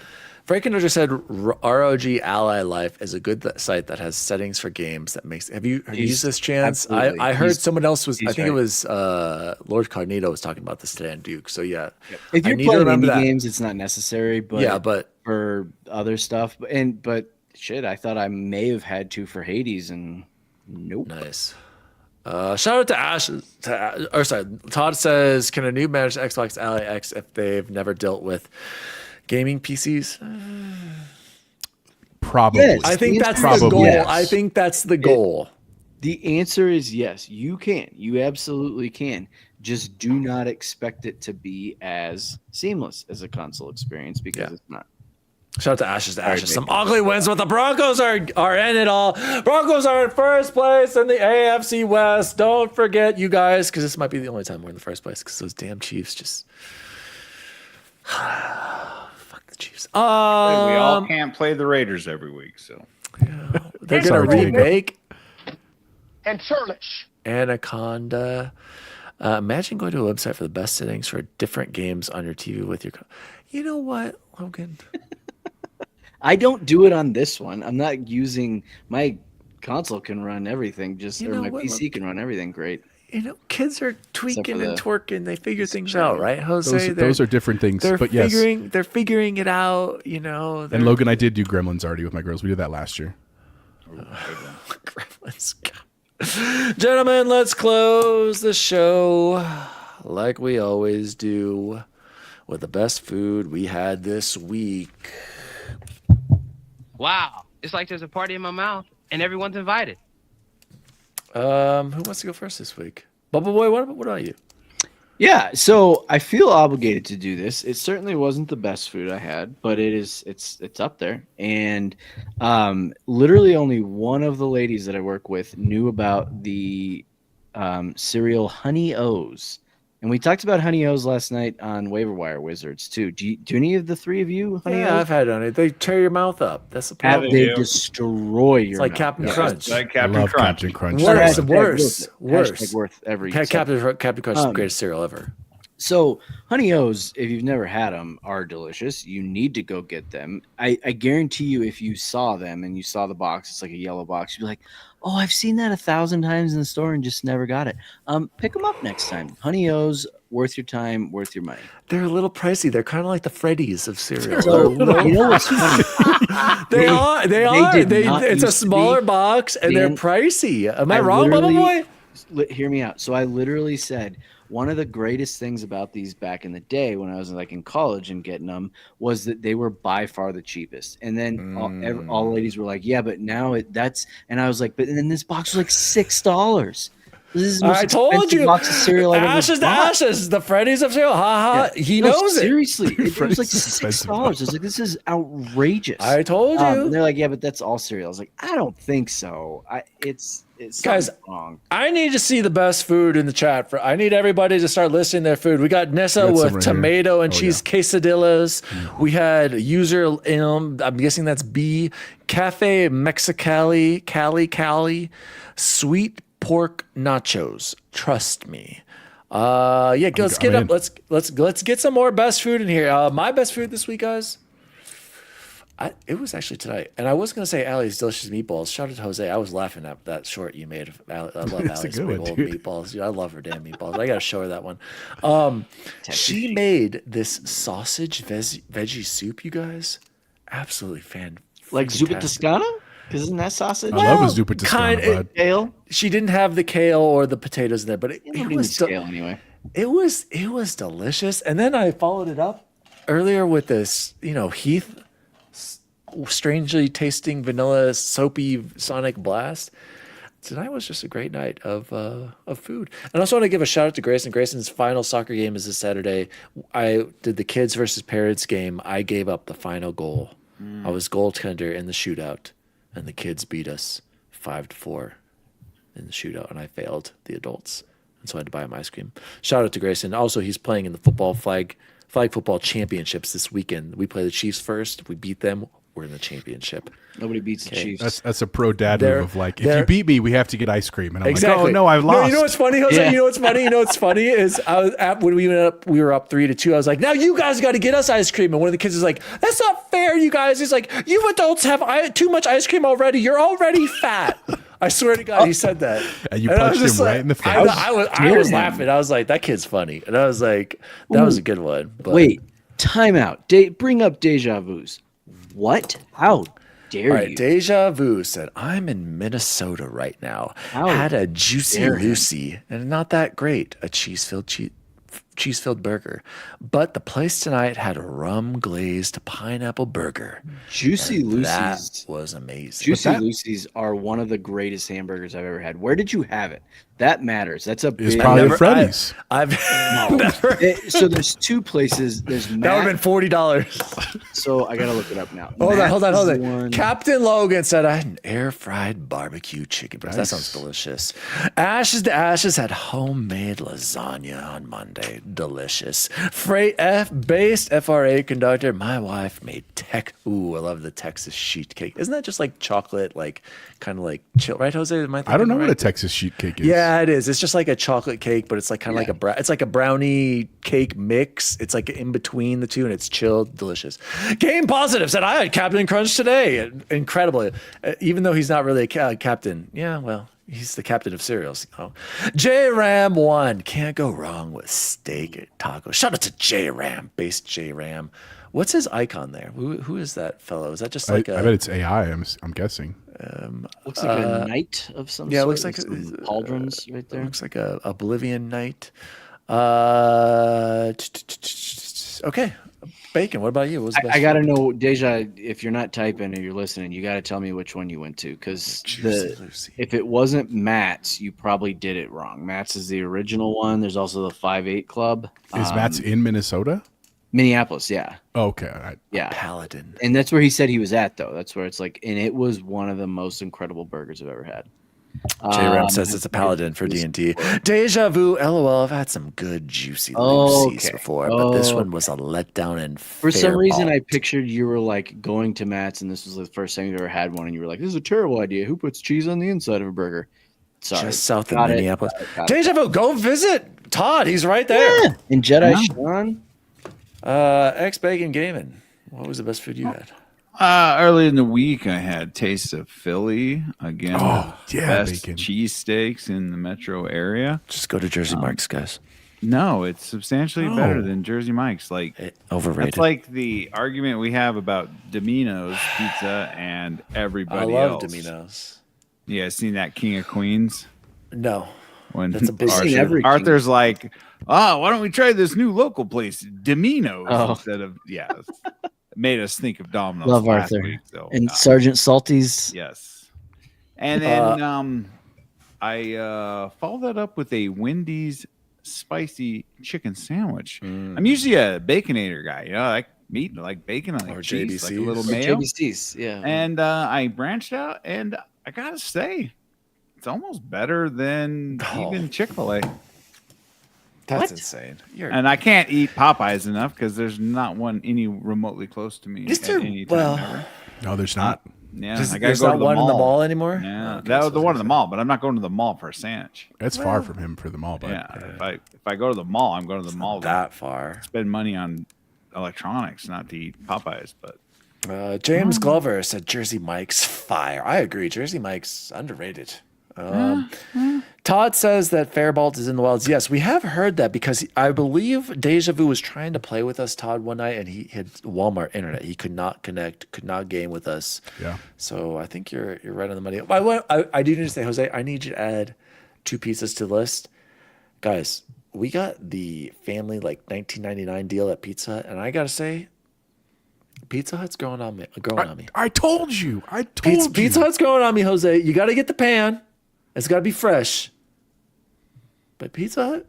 Franken just said ROG Ally Life is a good site that has settings for games that makes. Have you used this, Chance? I heard someone else was. I think it was Lord Cognito was talking about this today on Duke. So yeah, if you're playing indie games, it's not necessary. But but for other stuff, but shit, I thought I may have had to for Hades, and nope. Nice. Shout out to Ash. Todd says, can a noob manage Xbox Ally X if they've never dealt with gaming PCs? Probably. Yes, I think that's the goal. Yes. I think that's the goal. The answer is yes. You can. You absolutely can. Just do not expect it to be as seamless as a console experience because it's not. Shout out to Ashes to Ashes. Some ugly wins, but the Broncos are in it all. Broncos are in first place in the AFC West. Don't forget, you guys, because this might be the only time we're in the first place because those damn Chiefs just... Fuck the Chiefs. We all can't play the Raiders every week, so... Yeah. They're going to remake... And churlish. Anaconda. Imagine going to a website for the best settings for different games on your TV with your... You know what, Logan? I don't do it on this one. I'm not using my console can run everything. My PC can run everything great. You know, kids are tweaking and twerking. They figure things out, right, Jose? Those are different things. They're but they're figuring it out. You know. And Logan, I did do Gremlins already with my girls. We did that last year. Gremlins. Gentlemen, let's close the show like we always do with the best food we had this week. Wow. It's like there's a party in my mouth and everyone's invited. Who wants to go first this week? Bubble Boy, what about you? Yeah, so I feel obligated to do this. It certainly wasn't the best food I had, but it's up there. And literally only one of the ladies that I work with knew about the cereal Honey O's. And we talked about Honey O's last night on Waiver Wire Wizards too. Do any of the three of you? Honey O's? I've had on it. They tear your mouth up. That's the problem. They destroy your. It's like mouth. Captain Crunch. Like Captain Crunch. Worse. Worth every. Captain Crunch is the greatest cereal ever. So Honey O's, if you've never had them, are delicious. You need to go get them. I guarantee you, if you saw them and you saw the box, it's like a yellow box. You'd be like, "Oh, I've seen that 1,000 times in the store and just never got it." Pick them up next time. Honey O's, worth your time, worth your money. They're a little pricey. They're kind of like the Freddy's of cereal. So, you know what's funny? They are. It's a smaller box and they're pricey. Am I wrong, Bubble Boy? Hear me out. So I literally said one of the greatest things about these back in the day when I was like in college and getting them was that they were by far the cheapest. And then all the ladies were like, "Yeah, but now that's." And I was like, "But then this box was like $6. This is the most expensive box of cereal I've ever bought." Ashes, the Freddy's of cereal. Ha ha. Yeah. He knows it. Seriously, it was like $6. I was like, "This is outrageous." I told you. And they're like, "Yeah, but that's all cereal." I was like, "I don't think so. It's guys wrong." I need to see the best food in the chat. I need everybody to start listing their food. We got Nessa with tomato and cheese quesadillas. We had user I'm guessing that's B. Cafe Mexicali, Cali, sweet pork nachos. Trust me. Let's get up. Let's get some more best food in here. My best food this week, guys. It was actually tonight, and I was going to say Allie's delicious meatballs. Shout out to Jose. I was laughing at that short you made. I love Allie's big old meatballs. Dude, I love her damn meatballs. I got to show her that one. She made this sausage veggie soup, you guys. Absolutely like zuppa toscana. Because isn't that sausage? I love a zuppa toscana. Kale. She didn't have the kale or the potatoes in there, but it was kale anyway. It was delicious. And then I followed it up earlier with this, Heath strangely tasting vanilla soapy Sonic Blast. Tonight was just a great night of food. And I also want to give a shout out to Grayson. Grayson's final soccer game is this Saturday. I did the kids versus parents game. I gave up the final goal. I was goaltender in the shootout, and the kids beat us 5-4 in the shootout, and I failed the adults. And so I had to buy him ice cream. Shout out to Grayson. Also, he's playing in the flag football championships this weekend. We play the Chiefs first. If we beat them, we're in the championship. Nobody beats the Chiefs. That's a pro dad move of like, if you beat me, we have to get ice cream. And I'm like, oh no, I've No, lost. you know what's funny, Jose? Yeah. You know what's funny is when we were up 3-2. I was like, now you guys got to get us ice cream. And one of the kids was like, that's not fair, you guys. He's like, you adults have too much ice cream already. You're already fat. I swear to God, he said that. And you punched him right in the face. I was laughing. I was like, that kid's funny. And I was like, that was a good one. But. Wait, time out. Bring up deja vu's. What? How dare you? All right, Deja Vu said, I'm in Minnesota right now. Had a Juicy Lucy, and not that great, a cheese-filled burger. But the place tonight had a rum-glazed pineapple burger. Juicy Lucy's. That was amazing. Juicy Lucy's are one of the greatest hamburgers I've ever had. Where did you have it? That matters. That's a big... probably Freddy's. I've never... So there's two places. There's that would have been $40. So I got to look it up now. Hold on. Captain Logan said, I had an air-fried barbecue chicken breast. Nice. That sounds delicious. Ashes to Ashes had homemade lasagna on Monday. Delicious. Based FRA conductor, my wife made I love the Texas sheet cake. Isn't that just like chocolate, like kind of like chill, right, Jose? I don't know what a Texas sheet cake is. Yeah, it is. It's just like a chocolate cake, but it's like kind of like it's like a brownie cake mix. It's like in between the two, and it's chilled, delicious. Game Positive said, I had Captain Crunch today. Incredible. Even though he's not really a captain. Yeah, well, he's the captain of cereals. J-Ram 1. Can't go wrong with steak and tacos. Shout out to J-Ram, based J-Ram. What's his icon there? Who is that fellow? Is that just like I bet it's AI, I'm guessing. Looks like a knight of some sort. Yeah, it looks like pauldrons right there. Looks like a Oblivion knight. Okay. Bacon, what about you? What was the best I got to know, Deja, if you're not typing or you're listening, you got to tell me which one you went to. Because if it wasn't Matt's, you probably did it wrong. Matt's is the original one. There's also the 5-8 Club. Is Matt's in Minnesota? Minneapolis, yeah. Okay. Yeah. Paladin. And that's where he said he was at, though. That's where it's like, and it was one of the most incredible burgers I've ever had. J-Ram says it's a Paladin for D&D. Deja Vu, LOL. I've had some good juicy Lucy's before, but this one was a letdown and for some reason I pictured you were like going to Matt's and this was the first time you ever had one and you were like, this is a terrible idea. Who puts cheese on the inside of a burger? Sorry. Just south of Got it. Minneapolis. Got it. Deja Vu, go visit Todd. He's right there. Yeah. And Jedi Sean. Ex Bacon Gaming. What was the best food you had? Early in the week, I had Taste of Philly again. Oh, yeah, best bacon. cheesesteaks in the metro area. Just go to Jersey Mike's, guys. No, it's substantially better than Jersey Mike's. Like Overrated. That's like the argument we have about Domino's Pizza and everybody I love else. Domino's. You guys seen that King of Queens? No. When That's a big Arthur's like, why don't we try this new local place, Domino's, instead of it made us think of Domino's. Love last Arthur. Week, so, And Sergeant Salty's. yes. And then I followed that up with a Wendy's spicy chicken sandwich. I'm usually a Baconator guy, I like meat, I like bacon, I like Or cheese, like a JBC's. little Or mayo. JBC's, yeah. And I branched out, and I gotta say, it's almost better than even Chick-fil-A. That's insane. And I can't eat Popeyes enough because there's not one any remotely close to me at any time ever. No, there's not. Yeah, There's I gotta not go to the one in the mall. mall anymore? Yeah, Okay, that was so the one in the there's mall, but I'm not going to the mall for a sandwich. It's far from him for the mall, but Yeah, if I go to the mall, I'm going to the mall that far. spend money on electronics, not to eat Popeyes. But James Glover said Jersey Mike's fire. I agree. Jersey Mike's underrated. Todd says that Faribault is in the wilds. Yes, we have heard that because I believe Deja Vu was trying to play with us, Todd, one night, and he had Walmart internet. He could not connect, could not game with us. Yeah. So I think you're right on the money. I do need to say, Jose, I need you to add 2 pizzas to the list. Guys, we got the family like $19.99 deal at Pizza Hut, and I gotta say, Pizza Hut's growing on me. I told you. Pizza Hut's growing on me, Jose. You got to get the pan. It's got to be fresh. But Pizza Hut?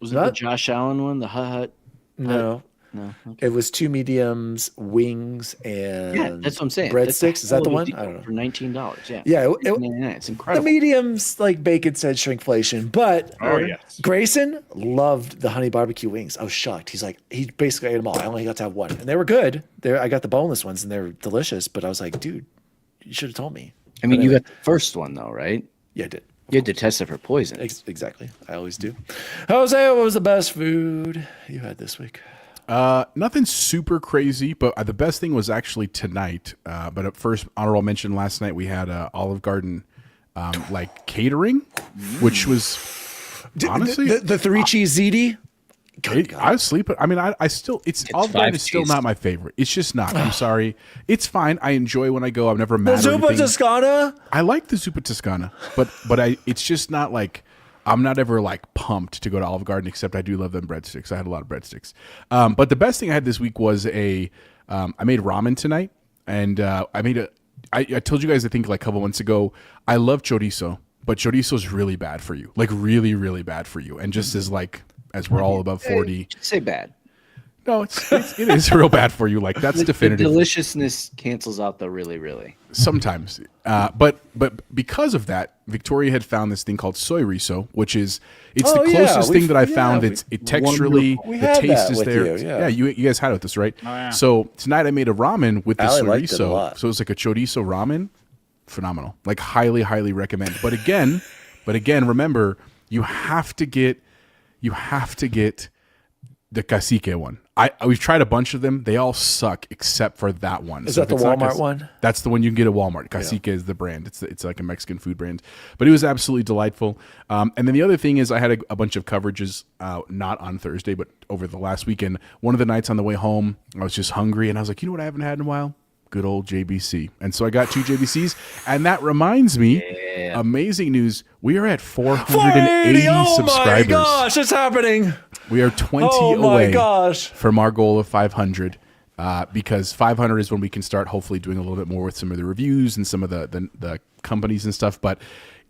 Was it the Josh Allen one? The Hut? No. No. Okay. It was 2 mediums, wings, and that's what I'm saying. breadsticks. Is that the one? I don't know. For $19, yeah. Yeah, it's the incredible. mediums, like Bacon said, shrinkflation. But yes. Grayson loved the honey barbecue wings. I was shocked. He's like, he basically ate them all. I only got to have one, and they were good. I got the boneless ones, and they were delicious. But I was like, dude, you should have told me. I mean, you got the first one though, right? Yeah, I did. You had to test it for poison. Exactly. I always do. Jose, what was the best food you had this week? Nothing super crazy, but the best thing was actually tonight. But at first, honorable mention last night we had Olive Garden, like catering, which was honestly the 3 cheese ziti. I was sleeping. I mean, I still Olive Garden is still not my favorite. It's just not. I'm sorry. It's fine. I enjoy when I go. I'm never mad. The Zuppa Toscana. I like the Zuppa Toscana, but it's just not like. I'm not ever like pumped to go to Olive Garden, except I do love them breadsticks. I had a lot of breadsticks. But the best thing I had this week was I made ramen tonight, and I told you guys, I think like a couple months ago, I love chorizo, but chorizo is really bad for you, like really, really bad for you. And just as we're all above 40. Say bad. No, it is real bad for you. Like that's definitive. The deliciousness cancels out the really, really. Sometimes, but because of that, Victoria had found this thing called soy riso, which is the closest thing that I found. It texturally, the taste is there. Yeah, you guys had it with us, right? Oh, yeah. So tonight I made a ramen with the soy liked it a riso. lot. So it's like a chorizo ramen, phenomenal. Like highly, highly recommend. But again, remember you have to get the cacique one. We've tried a bunch of them. They all suck except for that one. Is that the Walmart one? That's the one you can get at Walmart. Cacique is the brand. It's like a Mexican food brand. But it was absolutely delightful. And then the other thing is I had a bunch of coverages, not on Thursday, but over the last weekend. One of the nights on the way home, I was just hungry, and I was like, you know what I haven't had in a while? Good old JBC. And so I got 2 JBCs. And that reminds me, amazing news, we are at 480 subscribers. Oh my gosh, it's happening. We are 20 away from our goal of 500, because 500 is when we can start hopefully doing a little bit more with some of the reviews and some of the companies and stuff. But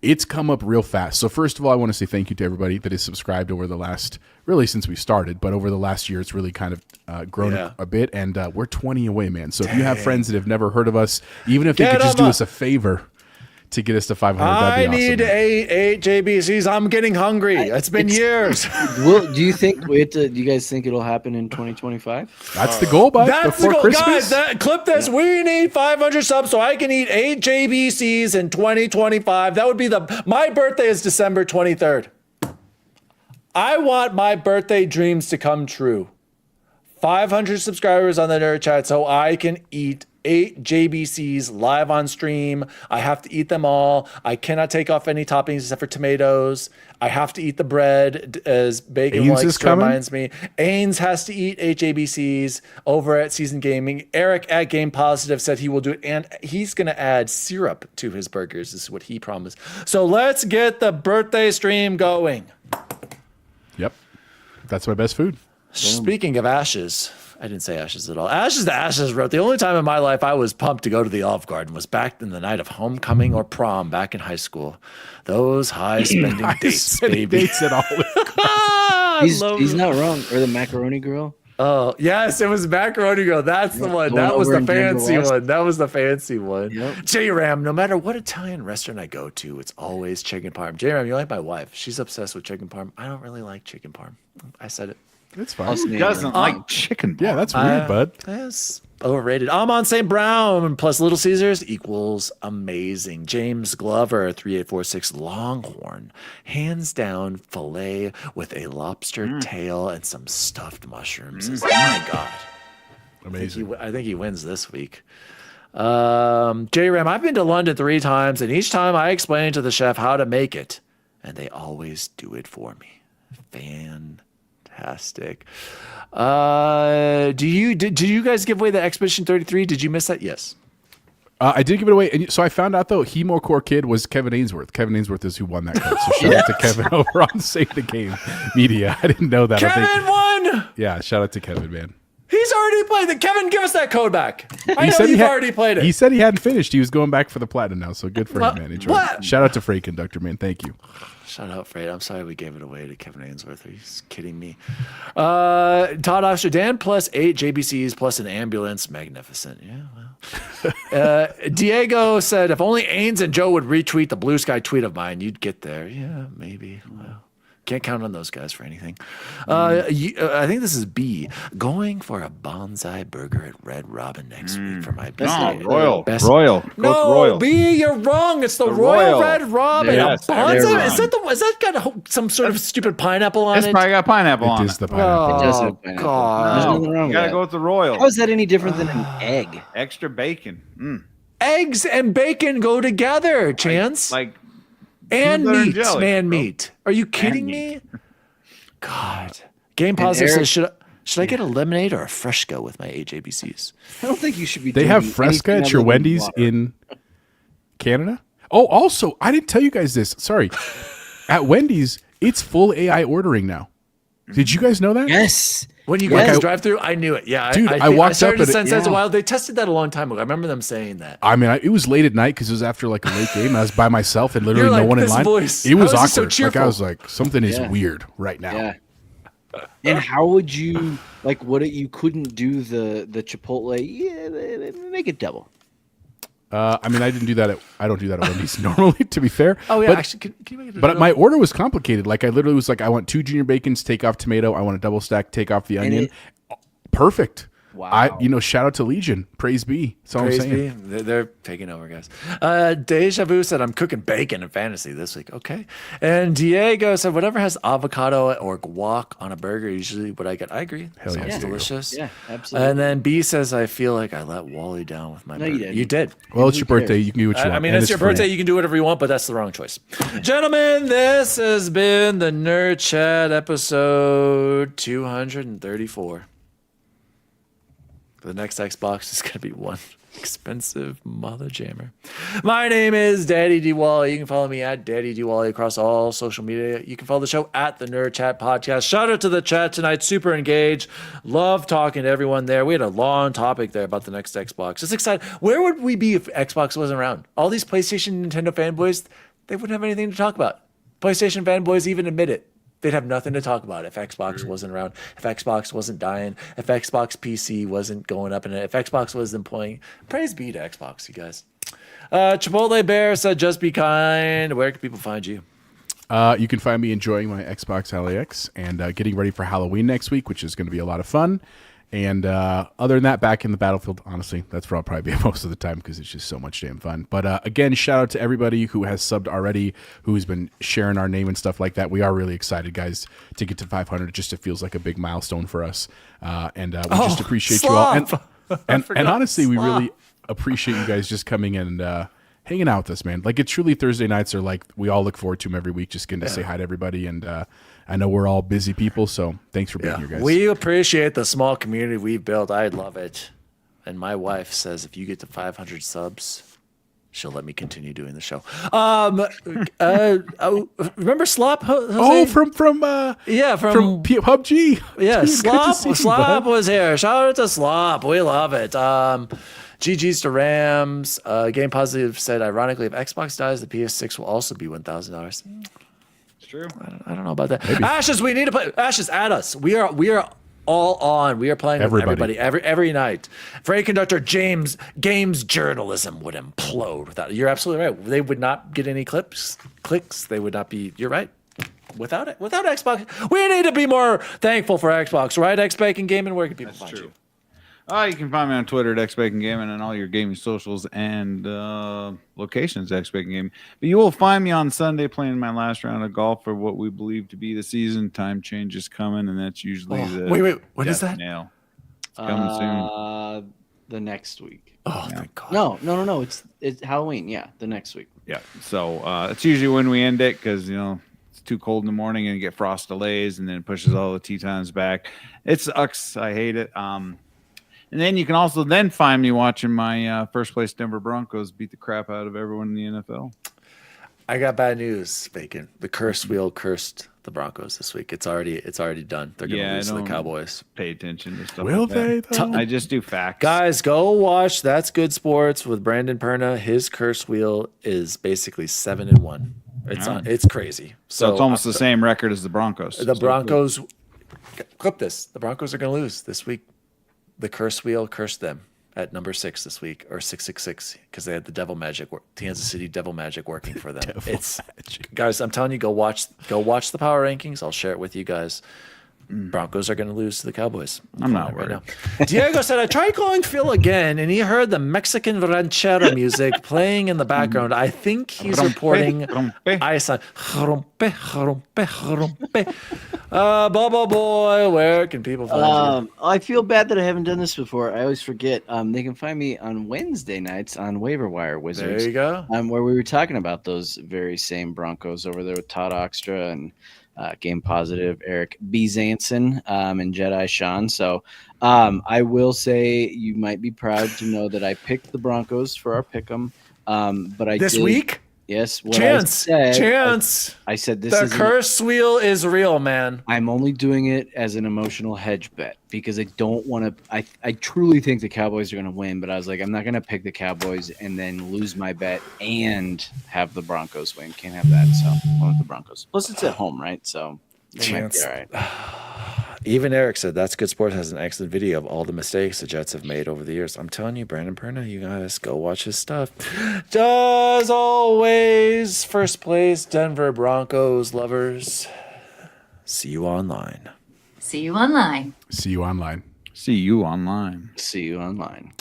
it's come up real fast. So first of all, I want to say thank you to everybody that has subscribed over the last, really since we started, but over the last year, it's really kind of grown a bit. And we're 20 away, man. So if you have friends that have never heard of us, even if they could just do us a favor, to get us to 500. I That'd be need awesome. eight JBCs. I'm getting hungry. It's been years. Do you think do you guys think it'll happen in 2025? That's the goal, bud. That's the Before goal. Christmas. Guys, clip this. We need 500 subs so I can eat 8 JBCs in 2025. That would be my birthday is December 23rd. I want my birthday dreams to come true. 500 subscribers on the Nerd Chat so I can eat 8 JBCs live on stream. I have to eat them all. I cannot take off any toppings except for tomatoes. I have to eat the bread, as Bacon likes to reminds me. Ains has to eat 8 JBCs over at Season Gaming. Eric at Game Positive said he will do it, and he's going to add syrup to his burgers. This is what he promised. So let's get the birthday stream going. Yep. That's my best food. Speaking of ashes, I didn't say ashes at all. Ashes to Ashes wrote, the only time in my life I was pumped to go to the Olive Garden was back in the night of homecoming or prom back in high school. Those high spending dates, baby. Dates at all. He's not wrong. Or the Macaroni Grill. Oh, yes, it was Macaroni Grill. That's the one. That was the fancy one. That was the fancy one. Yep. J-Ram, no matter what Italian restaurant I go to, it's always chicken parm. J-Ram, you're like my wife. She's obsessed with chicken parm. I don't really like chicken parm. I said it. It's fine. Who doesn't like chicken? Yeah, that's weird, bud. That's overrated. Amon St. Brown plus Little Caesars equals amazing. James Glover, 3846 Longhorn. Hands down filet with a lobster tail and some stuffed mushrooms. Oh my God. Amazing. I think he wins this week. J-Ram, I've been to London 3 times, and each time I explain to the chef how to make it, and they always do it for me. Fantastic. Did you guys give away the Expedition 33? Did you miss that? Yes. I did give it away. And so I found out, though, Hemo Core Kid was Kevin Ainsworth. Kevin Ainsworth is who won that code. So shout out to Kevin over on Save the Game Media. I didn't know that. Kevin won! Yeah, shout out to Kevin, man. He's already played it. Kevin, give us that code back. I know you've already played it. He said he hadn't finished. He was going back for the platinum now, so good for him, man. Enjoy. Shout out to Freight Conductor, man. Thank you. Shout out, Freight. I'm sorry we gave it away to Kevin Ainsworth. Are you kidding me? Todd Amsterdam plus 8 JBCs plus an ambulance. Magnificent. Yeah, well. Diego said, if only Ains and Joe would retweet the Blue Sky tweet of mine, you'd get there. Yeah, maybe. Well. Can't count on those guys for anything. I think this is B. Going for a bonsai burger at Red Robin next week for my best. Royal. Best. Royal. No, Royal. B, you're wrong. It's the Royal. Red Robin. Yes, a bonsai? Is that got some sort of stupid pineapple on It's it? probably got pineapple on It it. is the pineapple. It does have pineapple. God. There's nothing wrong You with gotta that. go with the Royal. How is that any different than an egg? Extra bacon. Eggs and bacon go together, Chance. Like and peanut butter and meat, jelly, man, bro. meat. Are you kidding me? God. Game Positive says, should I get a lemonade or a Fresca with my AJBCs? I don't think you should be. They have Fresca at your Wendy's in Canada? Oh, also, I didn't tell you guys this. Sorry. At Wendy's, it's full AI ordering now. Did you guys know that? Yes. When you guys drive through, I knew it. Yeah, Dude, I walked walked started up to and sense that a while. They tested that a long time ago. I remember them saying that. I mean, it was late at night because it was after like a late game. I was by myself and literally You're no like, one in this line. voice, It was how is he so awkward. Like cheerful? I was like, something is Yeah. weird right now. Yeah. And how would you like? What you couldn't do the Chipotle? Yeah, make it double. I mean, I don't do that at Wendy's normally, to be fair. Oh yeah, but, actually, can you make it? but my order was complicated. Like I literally was like, I want 2 junior bacons, take off tomato. I want a double stack, take off the onion. Perfect. Wow. Shout out to Legion. Praise be. That's all I'm Praise saying. be. They're taking over, guys. Deja Vu said, I'm cooking bacon in fantasy this week. Okay. And Diego said, whatever has avocado or guac on a burger, usually what I get. I agree. Hell yeah, Sounds Diego. delicious. Yeah, absolutely. And then B says, I feel like I let Wally down with my No, you burger. didn't. You did. Well, it's your birthday. You can do what you want. I mean, and it's your free. birthday. You can do whatever you want, but that's the wrong choice. Gentlemen, this has been the Nerd Chat episode 234. The next Xbox is going to be one expensive mother jammer. My name is Daddy D Wally. You can follow me at Daddy D Wally across all social media. You can follow the show at the Nerd Chat Podcast. Shout out to the chat tonight. Super engaged. Love talking to everyone there. We had a long topic there about the next Xbox. It's exciting. Where would we be if Xbox wasn't around? All these PlayStation, Nintendo fanboys, they wouldn't have anything to talk about. PlayStation fanboys even admit it. They'd have nothing to talk about if Xbox wasn't around, if Xbox wasn't dying, if Xbox PC wasn't going up, and if Xbox wasn't playing. Praise be to Xbox, you guys. Chipotle Bear said, "Just be kind." Where can people find you? You can find me enjoying my Xbox LAX and getting ready for Halloween next week, which is going to be a lot of fun. And other than that, back in the battlefield, honestly, that's where I'll probably be most of the time because it's just so much damn fun. But again, shout out to everybody who has subbed already, who's been sharing our name and stuff like that. We are really excited, guys, to get to 500. It just feels like a big milestone for us. And we just appreciate you all. And honestly, we really appreciate you guys just coming in and hanging out with us, man. Like, it's truly Thursday nights are like, we all look forward to them every week, just getting to say hi to everybody. And I know we're all busy people, so thanks for being here, guys. We appreciate the small community we've built. I love it. And my wife says if you get to 500 subs, she'll let me continue doing the show. Remember Slop? Jose? From PUBG. Yeah, Dude, Slop was here. Shout out to Slop. We love it. GG's to Rams. Game Positive said, ironically, if Xbox dies, the PS6 will also be $1,000. It's true. I don't know about that. Maybe. Ashes, we need to play. Ashes, add us. We are all on. We are playing with everybody every night. Freight Conductor James, games journalism would implode without. You're absolutely right. They would not get any clicks. They would not be. You're right. Without Xbox, we need to be more thankful for Xbox, right? X Bacon Gaming. Where can people find you? You can find me on Twitter at XBaconGaming and all your gaming socials and locations at XBaconGaming. But you will find me on Sunday playing my last round of golf for what we believe to be the season. Time change is coming, and that's usually the wait. When is that? Nail. It's coming soon. The next week. Oh, thank God. No. It's Halloween. Yeah, the next week. Yeah. So it's usually when we end it because it's too cold in the morning and you get frost delays, and then it pushes all the tee times back. It sucks. I hate it. And then you can also then find me watching my first place Denver Broncos beat the crap out of everyone in the NFL. I got bad news, Bacon. The curse wheel cursed the Broncos this week. It's already done. They're going to lose to the Cowboys. Pay attention to stuff. Will like they? Though? I just do facts. Guys, go watch That's Good Sports with Brandon Perna. His curse wheel is basically 7-1. It's crazy. So it's almost the same record as the Broncos. The Broncos. Clip this. The Broncos are going to lose this week. The curse wheel cursed them at number 6 this week, or 666, because they had the devil magic, Kansas City devil magic working for them. Guys, I'm telling you, go watch the power rankings. I'll share it with you guys. Broncos are going to lose to the Cowboys. I'm not worried. Right now. Diego said, I tried calling Phil again, and he heard the Mexican ranchera music playing in the background. I think he's reporting ice on. Bubba Boy, where can people find you? I feel bad that I haven't done this before. I always forget. They can find me on Wednesday nights on Waiver Wire Wizards. There you go. Where we were talking about those very same Broncos over there with Todd Oxtra and Game Positive, Eric B. Zanson, and Jedi Sean. So I will say you might be proud to know that I picked the Broncos for our pick'em. But I this week? Yes. Chance. I said this the curse wheel is real, man. I'm only doing it as an emotional hedge bet because I don't want to. I truly think the Cowboys are going to win, but I was like, I'm not going to pick the Cowboys and then lose my bet and have the Broncos win. Can't have that. So I want the Broncos. Plus, it's at home, right? So they might be all right. Even Eric said That's Good Sports has an excellent video of all the mistakes the Jets have made over the years. I'm telling you, Brandon Perna, you guys go watch his stuff. As always, first place, Denver Broncos lovers. See you online. See you online. See you online. See you online. See you online.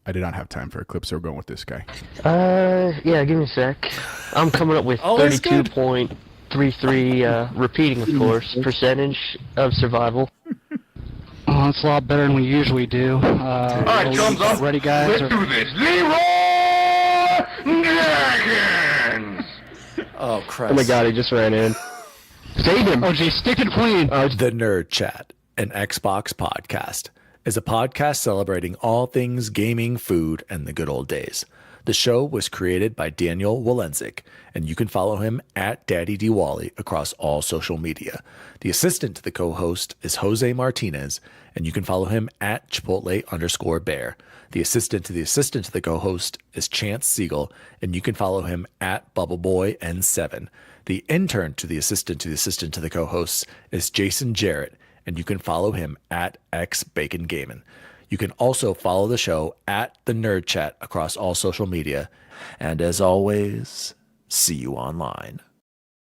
I did not have time for a clip, so we're going with this guy. Yeah, give me a sec. I'm coming up with 32.33, repeating, of course, percentage of survival. Oh, it's a lot better than we usually do. All right, thumbs up. Ready, guys? Let's do this. Leroy Jenkins! Oh, Christ. Oh my God, he just ran in. Save him. Oh, geez, stick to the plane. The Nerd Chat, an Xbox podcast, is a podcast celebrating all things gaming, food, and the good old days. The show was created by Daniel Walenzik, and you can follow him at Daddy Diwali across all social media. The assistant to the co-host is Jose Martinez, and you can follow him at Chipotle_Bear. The assistant to the co-host is Chance Siegel, and you can follow him at BubbleBoyN7. The intern to the assistant to the co-host is Jason Jarrett, and you can follow him at XBaconGaming. You can also follow the show at The Nerd Chat across all social media. And as always, see you online.